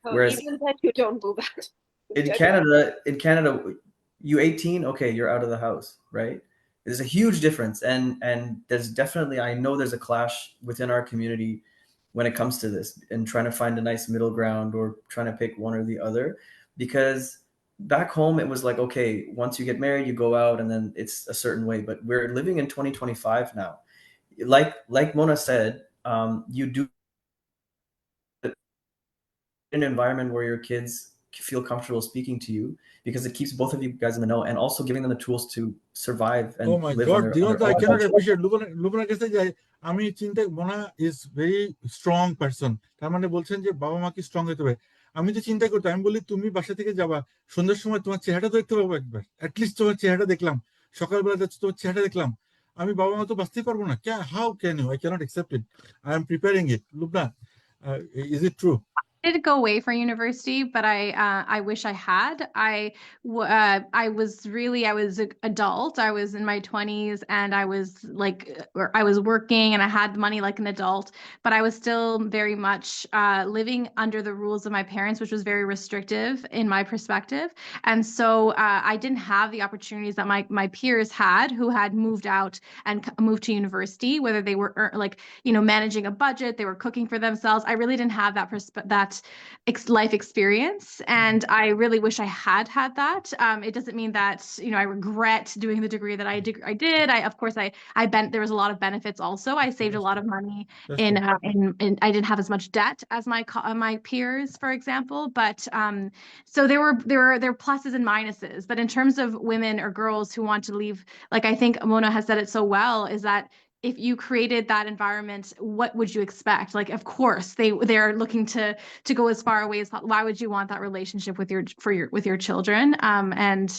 S5: So
S3: Whereas
S5: even that you don't move out.
S3: in Canada, you 18, okay, you're out of the house, right? There's a huge difference, and there's definitely, I know there's a clash within our community when it comes to this, and trying to find a nice middle ground or trying to pick one or the other, because back home it was like, okay, once you get married, you go out, and then it's a certain way. But we're living in 2025 now. Like Mona said, you do an environment where your kids feel comfortable speaking to you, because it keeps both of you guys in the know, and also giving them the tools to survive and
S1: oh my
S3: live
S1: god
S3: on their
S1: Diganta I
S3: own.
S1: cannot appreciate লুবনার কাছে যে আমি চিন্তা Mona is very strong person তার মানে বলছেন যে বাবা মা কি স্ট্রং হতে হবে আমি তো চিন্তা করতাম আমি বলি তুমি বাসা থেকে যাবা সন্ধ্যার সময় তোমার চেহারাটা তো দেখতে পাবো একবার অ্যাটলিস্ট তোমার চেহারাটা দেখলাম সকালবেলা যাচ্ছে তোমার চেহারাটা দেখলাম আমি বাবা মা তো বাঁচতেই পারবো না how can you I cannot accept it I am preparing it Lubna is it true
S4: Did go away for university, but I wish I had. I was an adult. I was in my 20s, and I was like, I was working, and I had money like an adult, but I was still very much living under the rules of my parents, which was very restrictive in my perspective. And so I didn't have the opportunities that my peers had, who had moved out and moved to university, whether they were like, managing a budget, they were cooking for themselves. I really didn't have that life experience, and I really wish I had that. It doesn't mean that I regret doing the degree that I did. Of course there was a lot of benefits also. I saved a lot of money in I didn't have as much debt as my peers, for example. But so there are pluses and minuses. But in terms of women or girls who want to leave, like I think Mona has said it so well, is that if you created that environment, what would you expect? Like, of course, they're looking to go as far away as possible. Why would you want that relationship with your children? And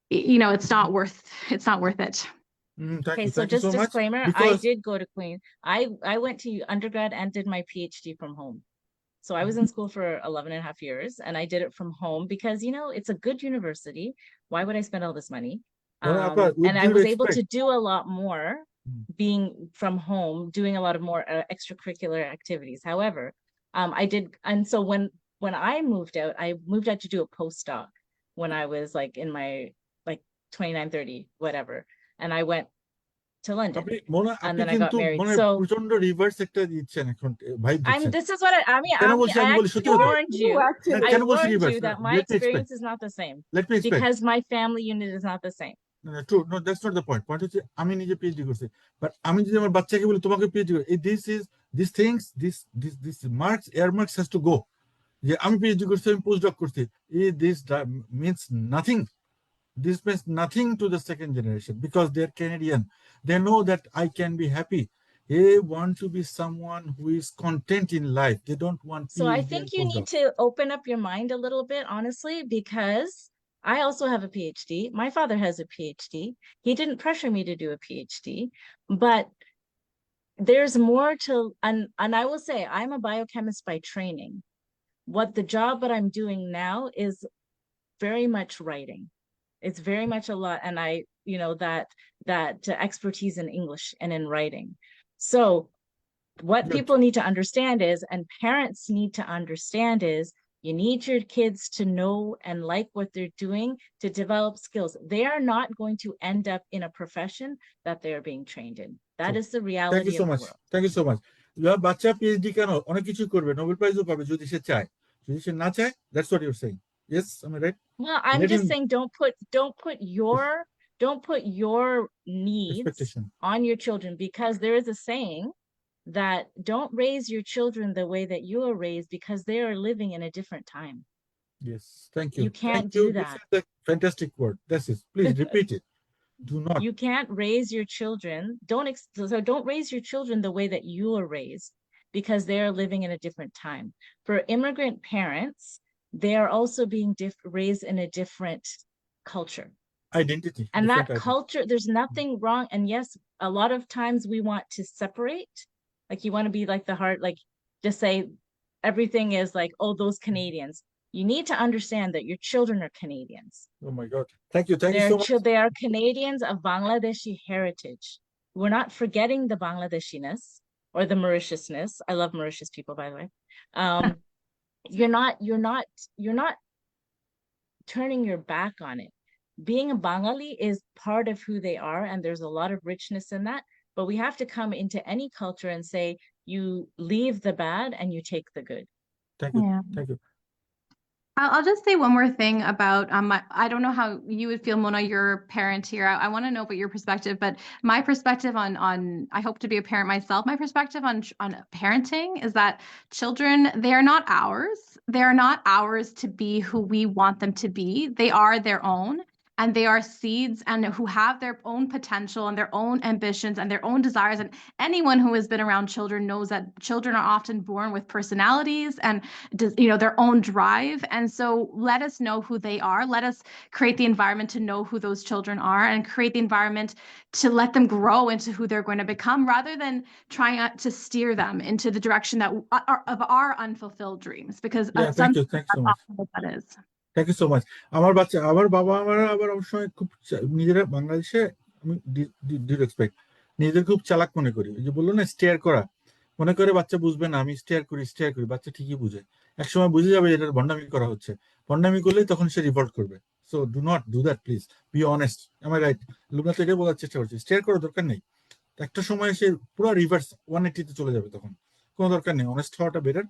S4: it's not worth it.
S1: thank
S2: Okay,
S1: you
S2: so
S1: thank you
S2: just
S1: so much
S2: disclaimer, I
S1: because
S2: did go to Queen. I went to undergrad and did my PhD from home. So I was in school for 11 and a half years, and I did it from home because, it's a good university. Why would I spend all this money?
S1: Well, Appa, with
S2: And I
S1: due
S2: was able
S1: respect-
S2: to do a lot more being from home, doing a lot of more extracurricular activities. However, I did, and so when I moved out to do a postdoc when I was like in my like 29, 30, whatever. And I went to London.
S1: আপনি Mona
S2: And
S1: আপনি
S2: then I got
S1: কিন্তু
S2: married.
S1: মনে
S2: So
S1: প্রচন্ড reverse একটা দিচ্ছেন এখন vibe দিচ্ছেন
S2: this is what I mean.
S1: কেন বলছি
S2: I
S1: আমি বলি
S2: actually
S1: সত্যি কথা
S2: warned you.
S5: Actually.
S2: I
S1: কেন বলছি
S2: warned
S1: reverse
S2: you that my
S1: let me explain
S2: experience is not the same
S1: let me explain
S2: because my family unit is not the same.
S1: True no that's not the point হচ্ছে আমি নিজে PhD করছি but আমি যদি আমার বাচ্চাকে বলি তোমাকে পিএইচডি করে this things this marks air marks has to go যে আমি পিএইচডি করছি আমি পোস্ট ডক করছি this means nothing this means nothing to the second generation because they're Canadian. They know that I can be happy. They want to be someone who is content in life. They don't want
S2: So I
S1: PhD
S2: think
S1: and
S2: you need
S1: postdoc.
S2: to open up your mind a little bit, honestly, because I also have a PhD. My father has a PhD. He didn't pressure me to do a PhD, but there's more to, and I will say I'm a biochemist by training. What the job that I'm doing now is very much writing. It's very much a lot, and I, that expertise in English and in writing. So what
S1: Good.
S2: people need to understand is, and parents need to understand is, You need your kids to know and like what they're doing to develop skills. They are not going to end up in a profession that they're being trained in. That is the
S1: thank you
S2: reality
S1: so
S2: of the
S1: much,
S2: world.
S1: Thank you so much. বাচ্চা PhD কেন অনেক কিছু করবে, Nobel প্রাইজও পাবে যদি সে চায়। যদি সে না চায়, that's what your saying. Yes, I am right?
S2: Well, I'm
S1: Let
S2: just
S1: him
S2: saying don't put your needs
S1: expectation.
S2: on your children, because there is a saying that don't raise your children the way that you are raised, because they are living in a different time.
S1: Yes, thank you.
S2: You can't
S1: Thank you.
S2: do
S1: This
S2: that.
S1: is the fantastic word. This is, please repeat it. Do not.
S2: You can't raise your children. Don't raise your children the way that you are raised, because they are living in a different time. For immigrant parents, they are also being raised in a different culture.
S1: Identity.
S2: And
S1: different
S2: that
S1: identity.
S2: culture, there's nothing wrong. And yes, a lot of times we want to separate. Like you want to be like the heart, like just say everything is like, oh, those Canadians. You need to understand that your children are Canadians.
S1: Oh my God. Thank you. Thank you so much.
S2: They are Canadians of Bangladeshi heritage. We're not forgetting the Bangladeshiness or the Mauritiousness. I love Mauritius people, by the way. You're not turning your back on it. Being a Bengali is part of who they are, and there's a lot of richness in that. But we have to come into any culture and say, you leave the bad and you take the good.
S1: Thank you.
S4: Yeah.
S1: Thank you.
S4: I'll just say one more thing about I don't know how you would feel, Mona, your parent here. I want to know about your perspective, but my perspective on I hope to be a parent myself. My perspective on parenting is that children, they are not ours. They are not ours to be who we want them to be. They are their own. And they are seeds and who have their own potential and their own ambitions and their own desires. And anyone who has been around children knows that children are often born with personalities and their own drive. And so let us know who they are. Let us create the environment to know who those children are and create the environment to let them grow into who they're going to become, rather than trying to steer them into the direction of our unfulfilled dreams, because
S1: Yeah, thank you. Thanks so much.
S4: what that is.
S1: Thank you so much. আমার বাবা আমার আবার অনেক সময় খুব নিজেরা বাংলাদেশে, আমি ডিউ রেসপেক্ট, নিজেদের খুব চালাক মনে করি। ওই যে বললো না, স্টেয়ার করা, মনে করে বাচ্চা বুঝবে না, আমি স্টেয়ার করি, বাচ্চা ঠিকই বুঝে। একসময় বুঝে যাবে এটা ভন্ডামি করা হচ্ছে। ভন্ডামি করলে তখন সে রিভল্ট করবে। So do not do that, please be honest. Am I right? Lubna তো এটাই বলার চেষ্টা করছে, স্টেয়ার করার দরকার নেই। একটা সময় সে পুরো রিভার্স 180-তে চলে যাবে, তখন কোনো দরকার নেই। অনেস্ট হওয়াটা বেটার।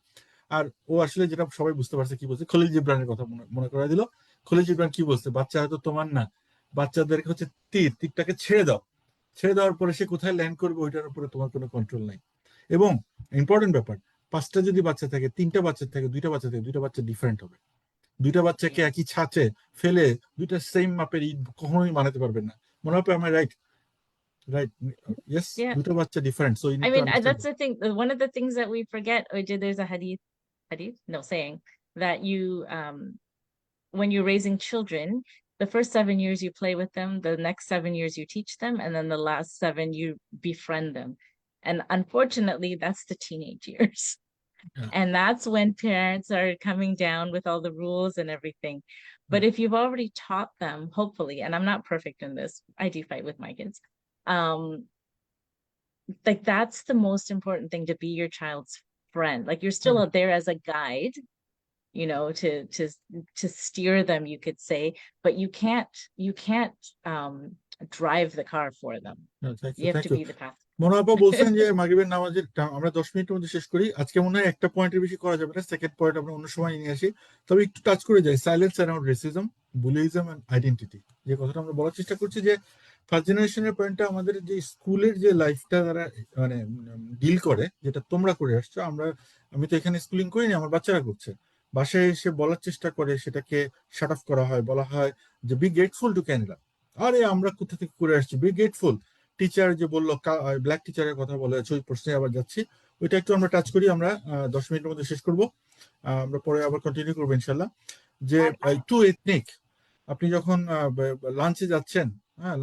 S1: আর ও আসলে যেটা সবাই বুঝতে পারছে কি বলছে, খলিল জিব্রানের কথা মনে করা দিল। খলিল জিব্রান কি বলছে, বাচ্চা হয়তো তোমার না, বাচ্চাদেরকে হচ্ছে তীরটাকে ছেড়ে দাও, ছেড়ে দেওয়ার পরে সে কোথায় ল্যান্ড করবে ওইটার উপরে তোমার কোনো কন্ট্রোল নাই। এবং ইম্পর্টেন্ট ব্যাপার, 5টা যদি বাচ্চা থাকে, 3টা বাচ্চা থাকে, 2টা বাচ্চা থাকে, 2টা বাচ্চা ডিফারেন্ট হবে। 2টা বাচ্চাকে একই ছাঁচে ফেলে 2টা সেম মাপের ঈদ কখনোই বানাতে পারবেন না। মনে হবে আমার রাইট? Yes,
S2: Yeah.
S1: 2টা বাচ্চা different. So
S2: I mean, that's the thing. One of the things that we forget, there's a saying that when you're raising children, the first 7 years you play with them, the next 7 years you teach them, and then the last 7 you befriend them. And unfortunately, that's the teenage years.
S1: Yeah.
S2: And that's when parents are coming down with all the rules and everything. But if you've already taught them, hopefully, and I'm not perfect in this, I do fight with my kids. Like that's the most important thing, to be your child's friend. Like you're still out there as a guide, to steer them, you could say, but you can't drive the car for them. You have to be the passenger.
S1: মনে আপা বলছেন যে মাগরিবের নামাজের আমরা 10 মিনিটের মধ্যে শেষ করি আজকে। মনে হয় একটা পয়েন্টের বেশি করা যাবে না, সেকেন্ড পয়েন্ট আমরা অন্য সময় নিয়ে আসি। তবে একটু টাচ করে যাই, silence around racism, bullyism and identity, যে কথাটা আমরা বলার চেষ্টা করছি, যে ফার্স্ট জেনারেশনের পয়েন্টটা আমাদের যে স্কুলের যে লাইফটা তারা মানে ডিল করে, যেটা তোমরা করে আসছো, আমি তো এখানে স্কুলিং করিনি, আমার বাচ্চারা করছে। বাসায় এসে বলার চেষ্টা করে, সেটাকে শাট অফ করা হয়, বলা হয় যে বি গ্রেটফুল টু ক্যানাডা। আরে আমরা কোথা থেকে করে আসছি, বি গ্রেটফুল। টিচার যে বললো, ব্ল্যাক টিচারের কথা বলে আছে, ওই প্রশ্নে আবার যাচ্ছি, ওইটা একটু আমরা টাচ করি। আমরা 10 মিনিটের মধ্যে শেষ করবো, আমরা পরে আবার কন্টিনিউ করবো ইনশাল্লাহ। যে টু এথনিক, আপনি যখন লাঞ্চে যাচ্ছেন,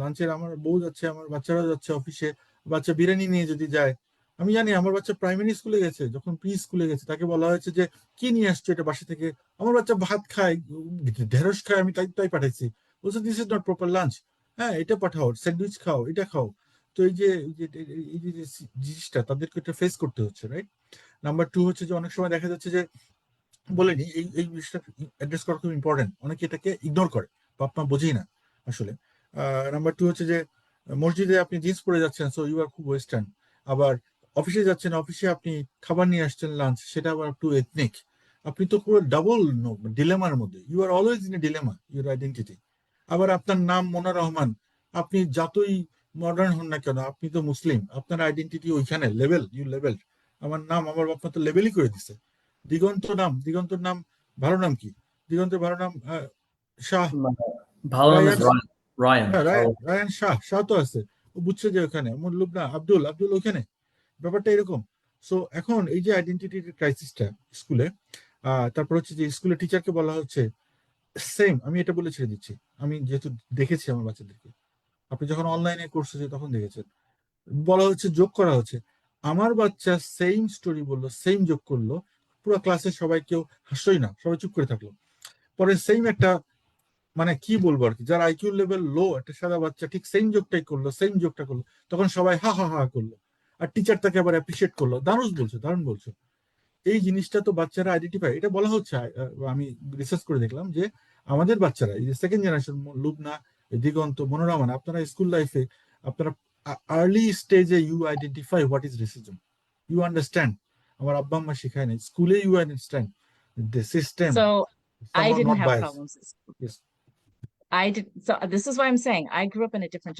S1: লাঞ্চের আমার বউ যাচ্ছে, আমার বাচ্চারা যাচ্ছে অফিসে, বাচ্চা বিরিয়ানি নিয়ে যদি যায়, আমি জানি আমার বাচ্চা প্রাইমারি স্কুলে গেছে, যখন প্রি স্কুলে গেছে তাকে বলা হয়েছে যে কি নিয়ে আসছো এটা বাসা থেকে, আমার বাচ্চা ভাত খায়, ঢেঁড়স খায়, আমি তাই পাঠাইছি। বলছে this is not proper lunch, এটা পাঠাও, স্যান্ডউইচ খাও, এটা খাও। তো এই যে জিনিসটা তাদেরকে এটা ফেস করতে হচ্ছে, রাইট? নাম্বার 2 হচ্ছে যে অনেক সময় দেখা যাচ্ছে যে বলেনি, এই বিষয়টা অ্যাড্রেস করা খুব ইম্পর্টেন্ট। অনেকে এটাকে ইগনোর করে, বাপ মা বোঝেই না আসলে। নাম্বার 2 হচ্ছে যে মসজিদে আপনি জিন্স পরে যাচ্ছেন, সো ইউ আর খুব ওয়েস্টার্ন। আবার অফিসে যাচ্ছেন, অফিসে আপনি খাবার নিয়ে আসছেন লাঞ্চ, সেটা আবার একটু এথনিক। আপনি তো পুরো ডাবল ডিলেমার মধ্যে, you are always in a dilemma, your identity. আবার আপনার নাম মনোয়ার রহমান, আপনি যতই মডার্ন হন না কেন, আপনি তো মুসলিম, আপনার আইডেন্টিটি ওইখানে লেভেল, ইউ লেভেল। আমার নাম আমার বাপ মা তো লেভেলই করে দিছে। দিগন্তর নাম ভালো নাম কি? দিগন্তের ভালো নাম শাহ,
S3: ভালো নাম is
S1: রায়ান।
S3: Ryan. Ryan.
S1: হ্যাঁ, রায়ান শাহ তো আছে। ও বুঝছে যে ওখানে লুবনা আব্দুল ওখানে, ব্যাপারটা এরকম। সো এখন এই যে আইডেন্টিটি ক্রাইসিসটা স্কুলে, তারপর হচ্ছে যে স্কুলে টিচারকে বলা হচ্ছে সেম, আমি এটা বলে ছেড়ে দিচ্ছি, আমি যেহেতু দেখেছি আমার বাচ্চাদেরকে, আপনি যখন অনলাইনে কোর্স হচ্ছে তখন দেখেছেন, বলা হচ্ছে যোগ করা হচ্ছে। আমার বাচ্চা সেম স্টোরি বললো, সেম যোগ করলো, পুরো ক্লাসের সবাই কেউ হাসলোই না, সবাই চুপ করে থাকলো। পরে সেম একটা, মানে কি বলবো আর কি, যার আইকিউ লেভেল লো, একটা সাদা বাচ্চা ঠিক সেম যোগটাই করলো, সেম যোগটা করলো, তখন সবাই হা হা হা করলো, আর টিচার তাকে আবার অ্যাপ্রিসিয়েট করলো, দারুণ বলছো। এই জিনিসটা তো বাচ্চারা আইডেন্টিফাই, এটা বলা হচ্ছে। আমি রিসার্চ করে দেখলাম যে আমাদের বাচ্চারা, এই যে সেকেন্ড জেনারেশন, লুবনা, দিগন্ত, মনোরমান, আপনারা স্কুল লাইফে, আপনারা আর্লি স্টেজে you identify what is racism, you understand. আমার আব্বা আম্মা শেখায় না, স্কুলে you understand the system,
S2: So I
S1: somehow
S2: didn't
S1: not
S2: have
S1: biased.
S2: problems at school.
S1: Yes.
S2: I did. So this is why I'm saying I grew up in a different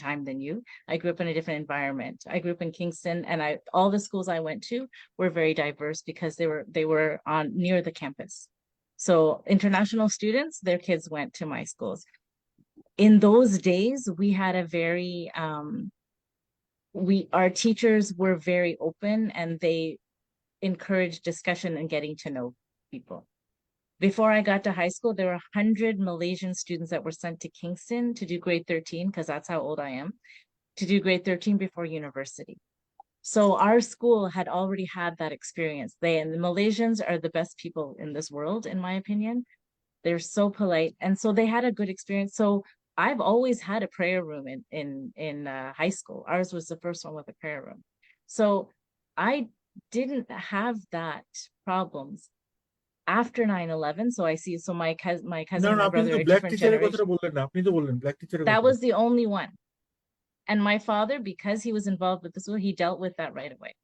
S2: time than you. I grew up in a different environment. I grew up in Kingston, and all the schools I went to were very diverse because they were on near the campus. So international students, their kids went to my schools. In those days, we had a very our teachers were very open, and they encouraged discussion and getting to know people. Before I got to high school, there were 100 Malaysian students that were sent to Kingston to do grade 13, because that's how old I am, to do grade 13 before university. So our school had already had that experience. And the Malaysians are the best people in this world, in my opinion. They're so polite. And so they had a good experience. So I've always had a prayer room in high school. Ours was the first one with a prayer room. So I didn't have that problems after 9/11. So I see, so my cousin
S1: না
S2: and
S1: না,
S2: my
S1: আপনি
S2: brother
S1: কিন্তু
S2: are
S1: black
S2: different
S1: টিচারের কথাটা
S2: generations.
S1: বললেন না, আপনি তো বললেন ব্ল্যাক টিচারের
S2: That
S1: কথা।
S2: was the only one. And my father, because he was involved with the school, he dealt with that right away.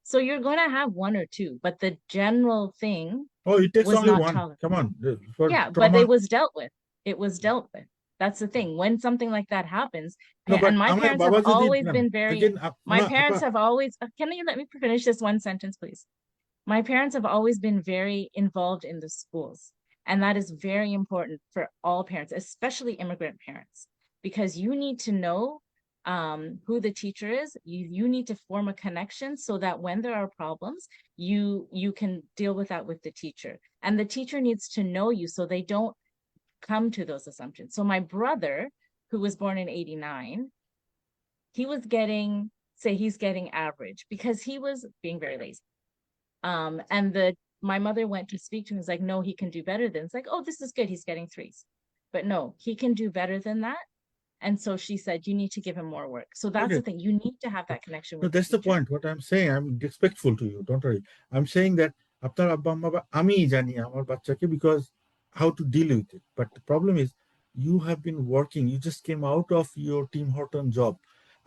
S2: So you're going to have one or two, but the general thing
S1: Oh, it takes
S2: was
S1: only
S2: not
S1: one.
S2: tolerant.
S1: Come on, for
S2: Yeah, but
S1: trauma.
S2: it was dealt with. It was dealt with. That's the thing. When something like that happens,
S1: No, but
S2: and my
S1: আমার
S2: parents
S1: বাবা
S2: have
S1: যদি
S2: always been very,
S1: again,
S2: my
S1: না
S2: parents
S1: আপা,
S2: have always, can you let me finish this one sentence, please? My parents have always been very involved in the schools. And that is very important for all parents, especially immigrant parents, because you need to know who the teacher is. You need to form a connection so that when there are problems, you can deal with that with the teacher. And the teacher needs to know you so they don't come to those assumptions. So my brother, who was born in 89, he was getting, say he's getting average because he was being very lazy. And my mother went to speak to him. He's like, no, he can do better than. It's like, oh, this is good, he's getting 3s. But no, he can do better than that. And so she said, you need to give him more work. So that's
S1: okay.
S2: the thing. You need to have that connection
S1: No,
S2: with
S1: that's
S2: the
S1: the
S2: teacher.
S1: point. What I'm saying, I'm respectful to you. Don't worry. I'm saying that আপনার আব্বা আম্মা বা আমি জানি আমার বাচ্চাকে, because how to deal with it. But the problem is, you have been working. You just came out of your Tim Horton job.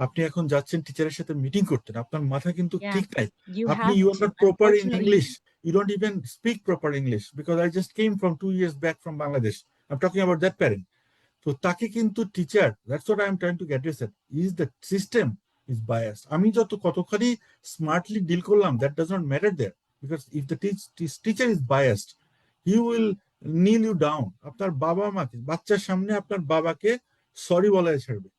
S1: আপনি এখন যাচ্ছেন টিচারের সাথে মিটিং করতেন, আপনার মাথা কিন্তু
S2: Yeah,
S1: ঠিক নাই।
S2: you
S1: আপনি
S2: have
S1: you are
S2: to.
S1: not proper in
S2: Unfortunately,
S1: English. You don't even speak proper English, because I just came from 2 years back from Bangladesh. I'm talking about that parent. তো তাকে কিন্তু teacher, that's what I am trying to get it, is the system is bias. আমি যত কতখানি smartly deal করলাম, that does not matter there, because if the teacher is biased, he will kneel you down. আপনার বাবা মাকে বাচ্চার সামনে আপনার বাবাকে সরি বলায় ছাড়বে।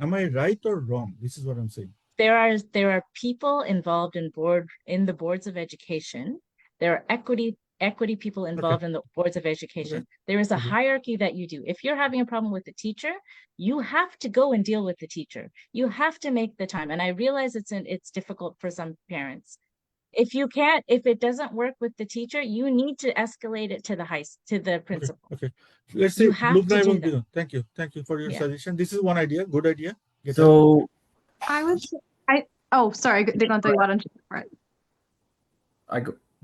S1: Am I right or wrong? This is what I'm saying.
S2: there are people involved in the boards of education. There are equity people involved in the boards of education. There is a hierarchy that you do. If you're having a problem with the teacher, you have to go and deal with the teacher. You have to make the time. And I realize it's difficult for some parents. If it doesn't work with the teacher, you need to escalate it to the principal.
S1: Okay. Let's say
S2: You have
S1: Lubna
S2: to do
S1: এবং
S2: that.
S1: Digon. Thank you for your
S2: Yeah.
S1: suggestion. This is one idea, good idea. Get
S3: So
S4: Oh, sorry, Diganta, you want to for it.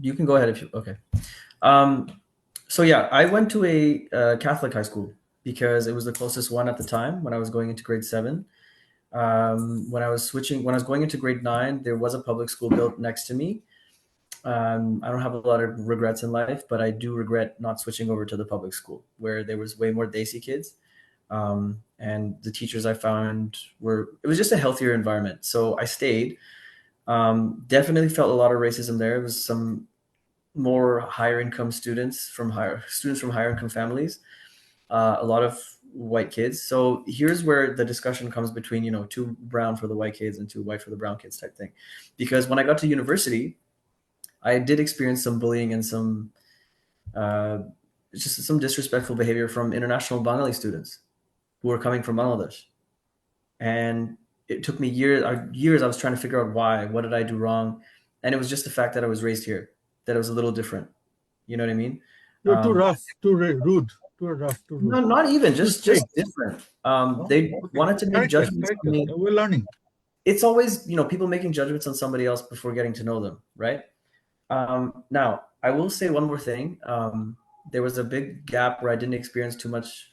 S3: you can go ahead if you, okay. So yeah, I went to a Catholic high school because it was the closest one at the time when I was going into grade 7. When I was going into grade 9, there was a public school built next to me. I don't have a lot of regrets in life, but I do regret not switching over to the public school where there was way more Desi kids. And the teachers I found it was just a healthier environment. So I stayed. Definitely felt a lot of racism there. It was some more higher income students from higher income families, a lot of white kids. So here's where the discussion comes between, too brown for the white kids and too white for the brown kids type thing. Because when I got to university, I did experience some bullying and some just some disrespectful behavior from international Bengali students who were coming from Bangladesh. And it took me years I was trying to figure out why. What did I do wrong? And it was just the fact that I was raised here, that it was a little different. You know what I mean?
S1: You're too rough, too rude, too rough, too rude.
S3: No, not even, just
S1: straight.
S3: different. They wanted to make judgments on me.
S1: We're learning.
S3: It's always, people making judgments on somebody else before getting to know them, right? Now, I will say one more thing. There was a big gap where I didn't experience too much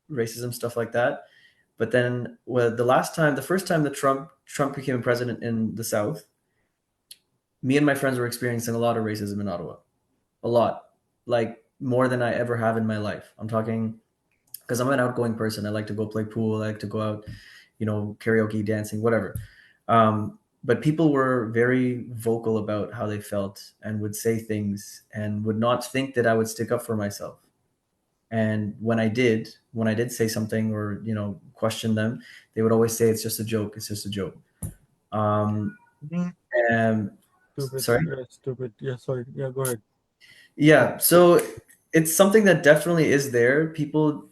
S3: racism, stuff like that. But then the first time that Trump became president in the South, me and my friends were experiencing a lot of racism in Ottawa. A lot. Like more than I ever have in my life. I'm talking, because I'm an outgoing person. I like to go play pool. I like to go out, karaoke, dancing, whatever. But people were very vocal about how they felt and would say things and would not think that I would stick up for myself. And when I did say something or, question them, they would always say, it's just a joke. It's just a joke.
S1: Stupid.
S3: Sorry?
S1: Yeah, stupid. Yeah, sorry. Yeah, go ahead.
S3: Yeah. So it's something that definitely is there. People,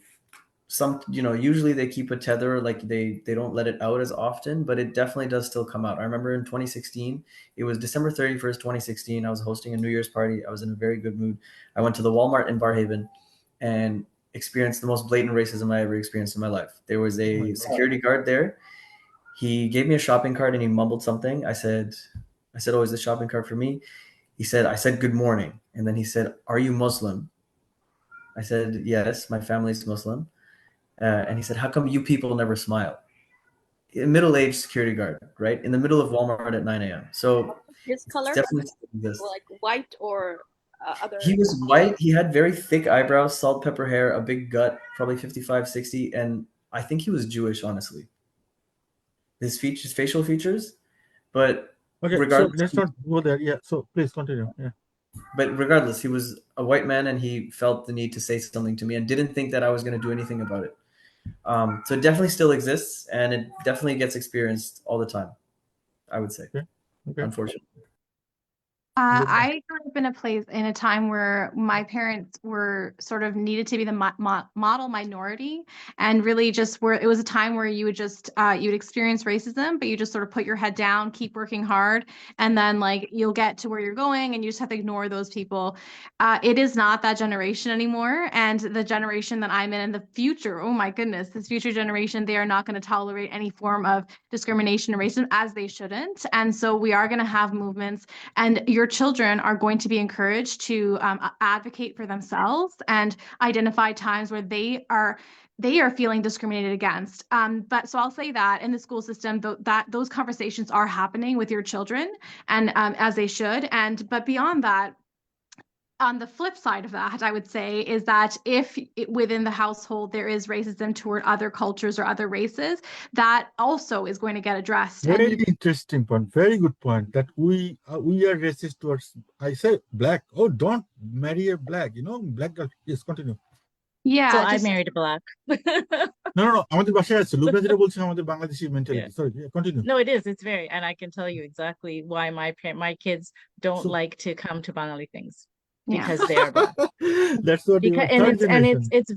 S3: usually they keep a tether, like they don't let it out as often, but it definitely does still come out. I remember in 2016, it was December 31st, 2016. I was hosting a New Year's party. I was in a very good mood. I went to the Walmart in Barhaven and experienced the most blatant racism I ever experienced in my life. There was a security guard there. He gave me a shopping cart and he mumbled something. I said, oh, is the shopping cart for me? I said, good morning. And then he said, are you Muslim? I said, yes, my family's Muslim. And he said, how come you people never smile? A middle-aged security guard, right? In the middle of Walmart at 9 a.m. So
S5: his color,
S3: definitely exists.
S5: like white or other?
S3: He was white. He had very thick eyebrows, salt, pepper hair, a big gut, probably 55, 60. And I think he was Jewish, honestly. His facial features. But
S1: okay, so let's not go there. Yeah, so please continue. Yeah.
S3: But regardless, he was a white man and he felt the need to say something to me and didn't think that I was going to do anything about it. So it definitely still exists and it definitely gets experienced all the time, I would say, unfortunately.
S4: I grew up in a time where my parents were sort of needed to be the model minority, and really just it was a time where you would just you'd experience racism, but you just sort of put your head down, keep working hard, and then like you'll get to where you're going, and you just have to ignore those people. It is not that generation anymore, and the generation that I'm in the future, oh my goodness, this future generation, they are not going to tolerate any form of discrimination and racism, as they shouldn't. And so we are going to have movements, and your children are going to be encouraged to advocate for themselves and identify times where they are feeling discriminated against. But so I'll say that in the school system, that those conversations are happening with your children, and as they should. But beyond that, on the flip side of that, I would say is that if within the household there is racism toward other cultures or other races, that also is going to get addressed.
S1: Very interesting point. Very good point. That we are racist towards. I say black. Oh, don't marry a black. Black girl. Yes, continue.
S4: Yeah.
S2: So I married a black.
S1: No. আমাদের বাসায় আছে লোকরা যেটা বলছে আমাদের Bangladeshi mentality. Sorry, continue.
S2: No, it is. It's very, and I can tell you exactly why my kids don't like to come to Bengali things. Because they are black.
S1: That's what
S2: it's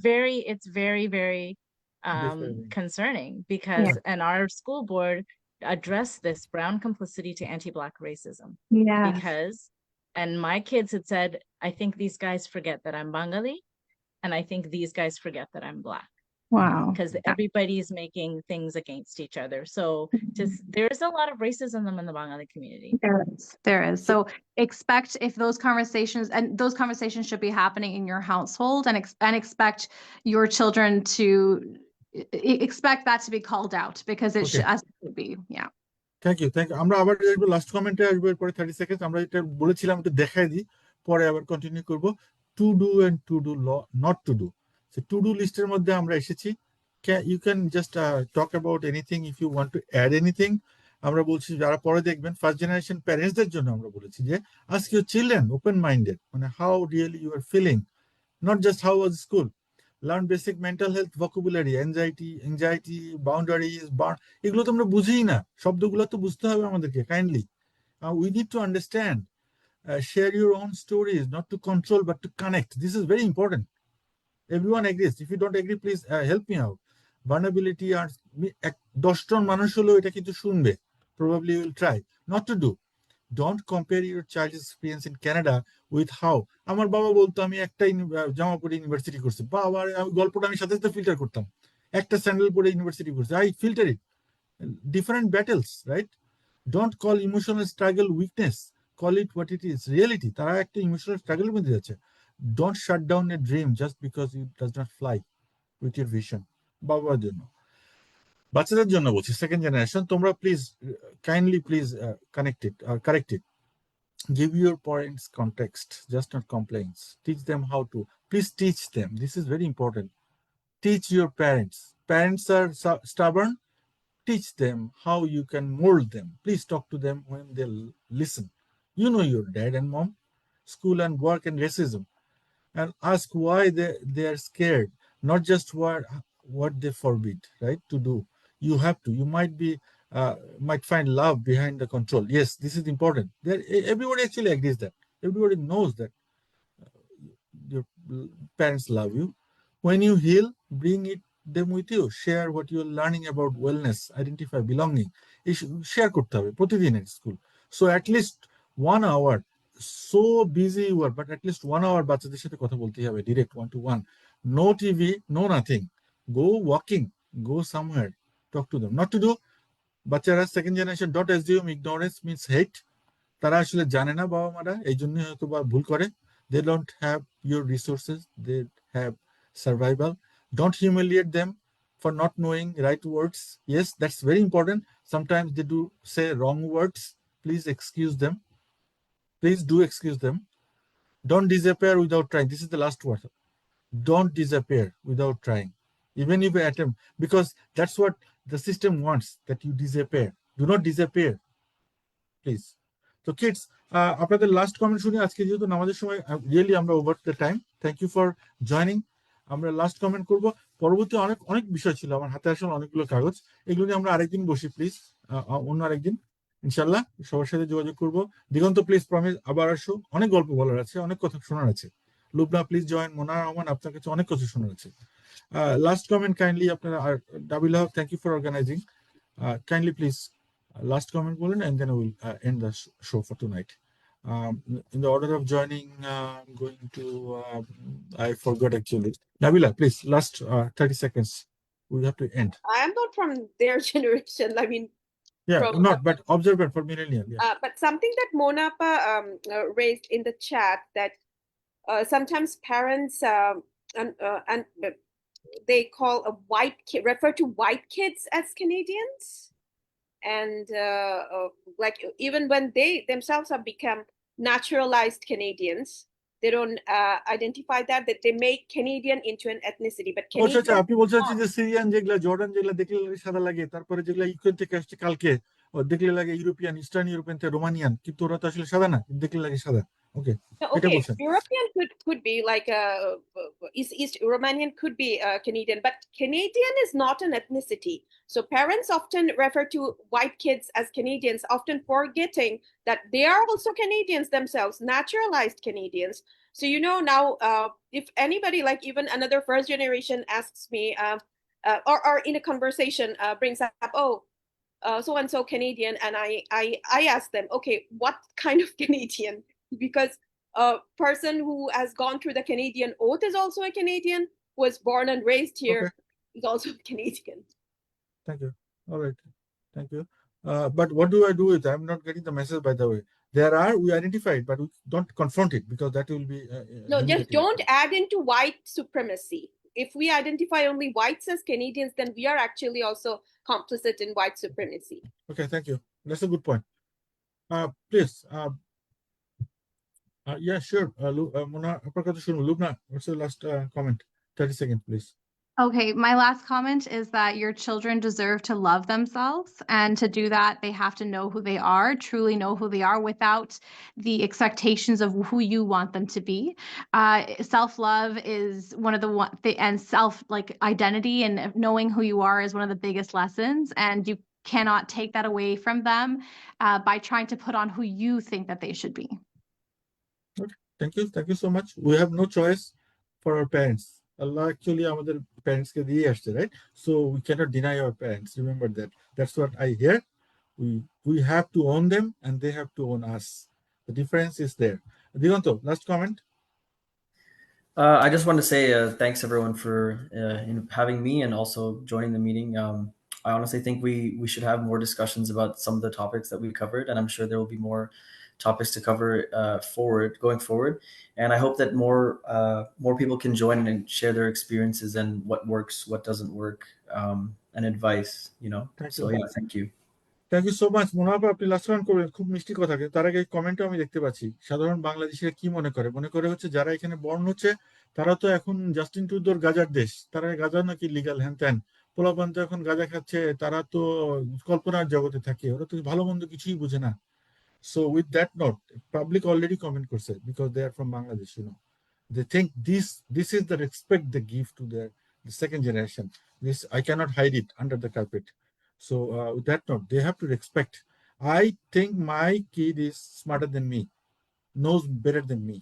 S2: very, very concerning because and our school board addressed this brown complicity to anti-black racism.
S4: Yeah.
S2: And my kids had said, I think these guys forget that I'm Bengali, and I think these guys forget that I'm black.
S4: Wow.
S2: Because everybody's making things against each other. So there's a lot of racism in the Bengali community.
S4: There is. So expect if those conversations should be happening in your household, and expect your children to expect that to be called out, because it should, as it should be. Yeah.
S1: Thank you আমরা আবার last কমেন্টে আসবো, এরপরে 30 second আমরা এটা বলেছিলাম একটু দেখাই দিই, পরে আবার কন্টিনিউ করব। To do and to do not to do. To do লিস্টের মধ্যে আমরা এসেছি, you can just talk about anything if you want to add anything. আমরা বলছি যারা পরে দেখবেন ফার্স্ট জেনারেশন প্যারেন্টসদের জন্য আমরা বলেছি যে ask your children open minded, মানে how really you are feeling, not just how was school. Learn basic mental health vocabulary, anxiety, boundaries, এগুলো তো আমরা বুঝিই না, শব্দগুলো তো বুঝতে হবে আমাদেরকে kindly. We need to understand, share your own stories, not to control but to connect. This is very important. Everyone agrees. If you don't agree, please help me out. Vulnerability আর 10 জন মানুষ হলো এটা কিন্তু শুনবে, probably will try not to do. Don't compare your child's experience in Canada with how আমার বাবা বলতো আমি একটাই জামা পরে ইউনিভার্সিটি করছি, বাবা গল্পটা আমি সাথে সাথে ফিল্টার করতাম, একটা স্যান্ডেল পরে ইউনিভার্সিটি করছি, I filter it. Different battles, right? Don't call emotional struggle weakness, call it what it is, reality. তারা একটা ইমোশনাল স্ট্রাগলের মধ্যে যাচ্ছে। Don't shut down a dream just because it does not fly with your vision. বাবার জন্য, বাচ্চাদের জন্য বলছি, second generation, তোমরা please kindly please correct it. Give your parents context, just not complaints. Teach them how to. Please teach them. This is very important. Teach your parents. Parents are stubborn. Teach them how you can mold them. Please talk to them when they listen. You know your dad and mom, school and work and racism, and ask why they are scared, not just what they forbid, right, to do. You have to. You might find love behind the control. Yes, this is important. Everybody actually agrees that. Everybody knows that your parents love you. When you heal, bring them with you. Share what you're learning about wellness, identify belonging. Share করতে হবে প্রতিদিনের school. So at least 1 hour, so busy you are, but at least 1 hour বাচ্চাদের সাথে কথা বলতে হবে, direct 1-to-1. No TV, no nothing. Go walking, go somewhere, talk to them. Not to do, বাচ্চারা second generation, dot assume ignorance means hate. তারা আসলে জানে না, বাবা মারা এই জন্য হয়তো বা ভুল করে। They don't have your resources, they have survival. Don't humiliate them for not knowing right words. Yes, that's very important. Sometimes they do say wrong words. Please excuse them. Please do excuse them. Don't disappear without trying. This is the last word. Don't disappear without trying, even if you attempt, because that's what the system wants, that you disappear. Do not disappear, please. So kids, আপনাদের last comment শুনি। আজকে যেহেতু নামাজের সময় really আমরা over the time, thank you for joining. আমরা last comment করব, পরবর্তী অনেক বিষয় ছিল আমার হাতে, আসলে অনেকগুলো কাগজ, এগুলো নিয়ে আমরা আরেকদিন বসি প্লিজ, অন্য আরেকদিন ইনশাল্লাহ সবার সাথে যোগাযোগ করবো। দিগন্ত প্লিজ প্রমিস আবার আসো, অনেক গল্প বলার আছে, অনেক কথা শোনার আছে। লুবনা প্লিজ জয়েন, মোনা রহমান আপনার কাছে অনেক কথা শোনার আছে। লাস্ট কমেন্ট কাইন্ডলি আপনারা, আর Dabila Haque thank you for organising, kindly please last comment বলেন, and then I will end the show for tonight. In the order of joining, I'm going to, I forgot actually. Nabila, please, last 30 seconds. We have to end.
S5: I am not from their generation. I mean,
S1: Yeah, not, but observant for millennial. Yeah.
S5: But something that Monapa raised in the chat, that sometimes parents and they call refer to white kids as Canadians. And like even when they themselves have become naturalized Canadians, they don't identify that they make Canadian into an ethnicity. But Canadian,
S1: আপনি বলছেন যে Syrian যেগুলা, Jordan যেগুলা দেখলে সাদা লাগে, তারপরে যেগুলা ইউক্রেন থেকে আসছে কালকে দেখলে লাগে ইউরোপিয়ান, ইস্টার্ন ইউরোপিয়ান থেকে রোমানিয়ান, কিন্তু ওরা তো আসলে সাদা না, দেখলে লাগে সাদা। Okay.
S5: European could be like East Romanian could be Canadian, but Canadian is not an ethnicity. So parents often refer to white kids as Canadians, often forgetting that they are also Canadians themselves, naturalized Canadians. So now, if anybody, like even another first generation, asks me or in a conversation brings up, so and so Canadian, and I ask them, okay, what kind of Canadian? Because a person who has gone through the Canadian oath is also a Canadian, who was born and raised here, is also a Canadian.
S1: Thank you. All right. Thank you. But what do I do with it? I'm not getting the message, by the way. There are, we identify it, but we don't confront it because that will be
S5: No, just
S1: humiliating.
S5: don't add into white supremacy. If we identify only whites as Canadians, then we are actually also complicit in white supremacy.
S1: Okay, thank you. That's a good point. Please, yeah, sure. Mona, Lubna, what's your last comment? 30 seconds, please.
S4: Okay, my last comment is that your children deserve to love themselves. And to do that, they have to know who they are, truly know who they are without the expectations of who you want them to be. Self-love is one of and identity and knowing who you are is one of the biggest lessons. And you cannot take that away from them by trying to put on who you think that they should be.
S1: Okay, thank you. Thank you so much. We have no choice for our parents. Allah actually আমাদের parents কে দিয়ে আসছে, right? So we cannot deny our parents. Remember that. That's what I hear. We have to own them and they have to own us. The difference is there. Diganto, last comment.
S3: I just want to say thanks everyone for having me and also joining the meeting. I honestly think we should have more discussions about some of the topics that we covered, and I'm sure there will be more topics to cover going forward. And I hope that more people can join and share their experiences and what works, what doesn't work, and advice.
S1: Thank
S3: So
S1: you.
S3: yeah, thank you.
S1: Thank you so much. মনে হয় আপনি last comment করবেন, খুব মিষ্টি কথা। তার আগে কমেন্টও আমি দেখতে পাচ্ছি, সাধারণ বাংলাদেশিরা কি মনে করে হচ্ছে যারা এখানে বর্ন হচ্ছে তারা তো এখন জাস্টিন ট্রুডোর গাজার দেশ, তারা গাজা নাকি লিগাল হ্যান ত্যান, পোলাপান তো এখন গাজা খাচ্ছে, তারা তো কল্পনার জগতে থাকে, ওরা তো ভালো মন্দ কিছুই বুঝে না। So with that note, public already comment করছে because they are from Bangladesh, they think this is the respect they give to the second generation. This I cannot hide it under the carpet. So with that note, they have to respect. I think my kid is smarter than me, knows better than me,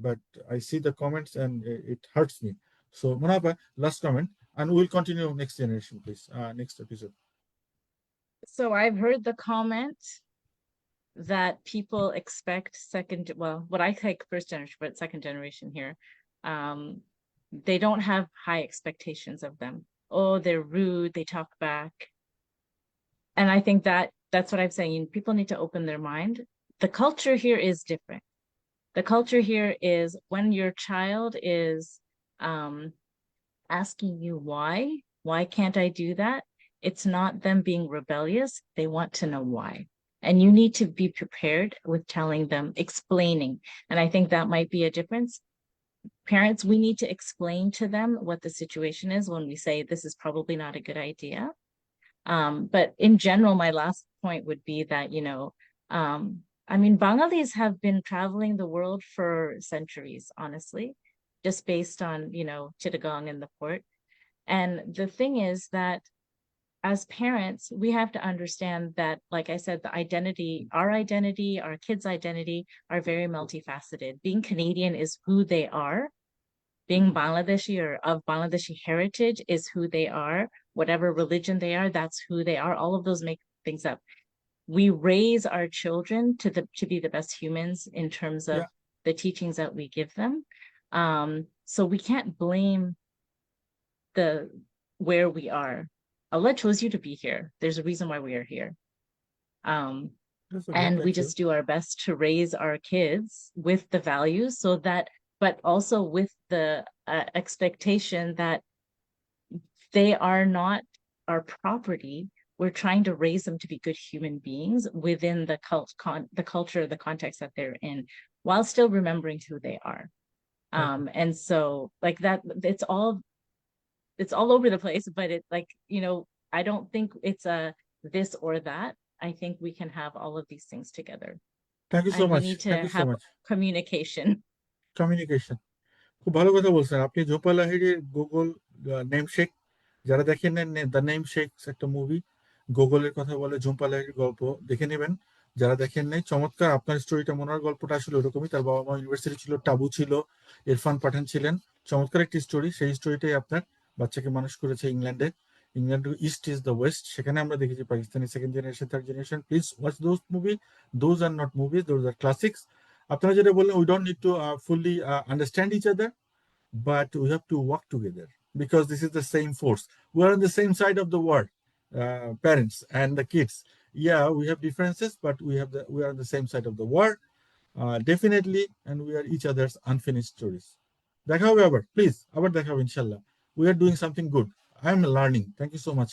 S1: but I see the comments and it hurts me. So Munaba, last comment, and we'll continue next generation, please. Next episode.
S2: So I've heard the comment that people expect what I think first generation, but second generation here, they don't have high expectations of them. Oh, they're rude, they talk back. And I think that's what I'm saying. People need to open their mind. The culture here is different. The culture here is when your child is asking you why can't I do that? It's not them being rebellious. They want to know why. And you need to be prepared with telling them, explaining. And I think that might be a difference. Parents, we need to explain to them what the situation is when we say this is probably not a good idea. But in general, my last point would be that, Bengalis have been traveling the world for centuries, honestly, just based on, Chittagong and the port. And the thing is that as parents, we have to understand that, like I said, our kids' identity are very multifaceted. Being Canadian is who they are. Being Bangladeshi or of Bangladeshi heritage is who they are. Whatever religion they are, that's who they are. All of those make things up. We raise our children to be the best humans in terms of the teachings that we give them. So we can't blame where we are. Allah chose you to be here. There's a reason why we are here. And we just do our best to raise our kids with the values but also with the expectation that they are not our property. We're trying to raise them to be good human beings within the culture, the context that they're in, while still remembering who they are. And so like that, it's all over the place, but it's like, I don't think it's a this or that. I think we can have all of these things together.
S1: Thank you so much.
S2: We need to have communication.
S1: খুব ভালো কথা বলছেন আপনি। ঝোপা লাহিড়ির Google নেমশেক, যারা দেখেন the নেমশেক একটা movie, গুগলের কথা বলে, ঝুম্পা লাহিড়ির গল্প দেখে নেবেন যারা দেখেন নাই। চমৎকার। আপনার স্টোরিটা, মনার গল্পটা আসলে ওরকমই। তার বাবা মা ইউনিভার্সিটি ছিল, টাবু ছিল, ইরফান পাঠান ছিলেন। চমৎকার একটি স্টোরি। সেই স্টোরিটাই আপনার বাচ্চাকে মানুষ করেছে ইংল্যান্ডে। England east is the west. সেখানে আমরা দেখেছি Pakistani second generation, third generation. Please watch those movie. Those are not movies, those are classics. আপনারা যেটা বললেন, we don't need to fully understand each other, but we have to work together because this is the same force. We are on the same side of the world, parents and the kids. yeah, we have differences, but we are on the same side of the war, definitely, and we are each other's unfinished stories. দেখা হবে আবার, please, আবার দেখা হবে ইনশাল্লাহ. We are doing something good. I am learning. Thank you so much.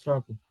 S1: Salaam alaikum.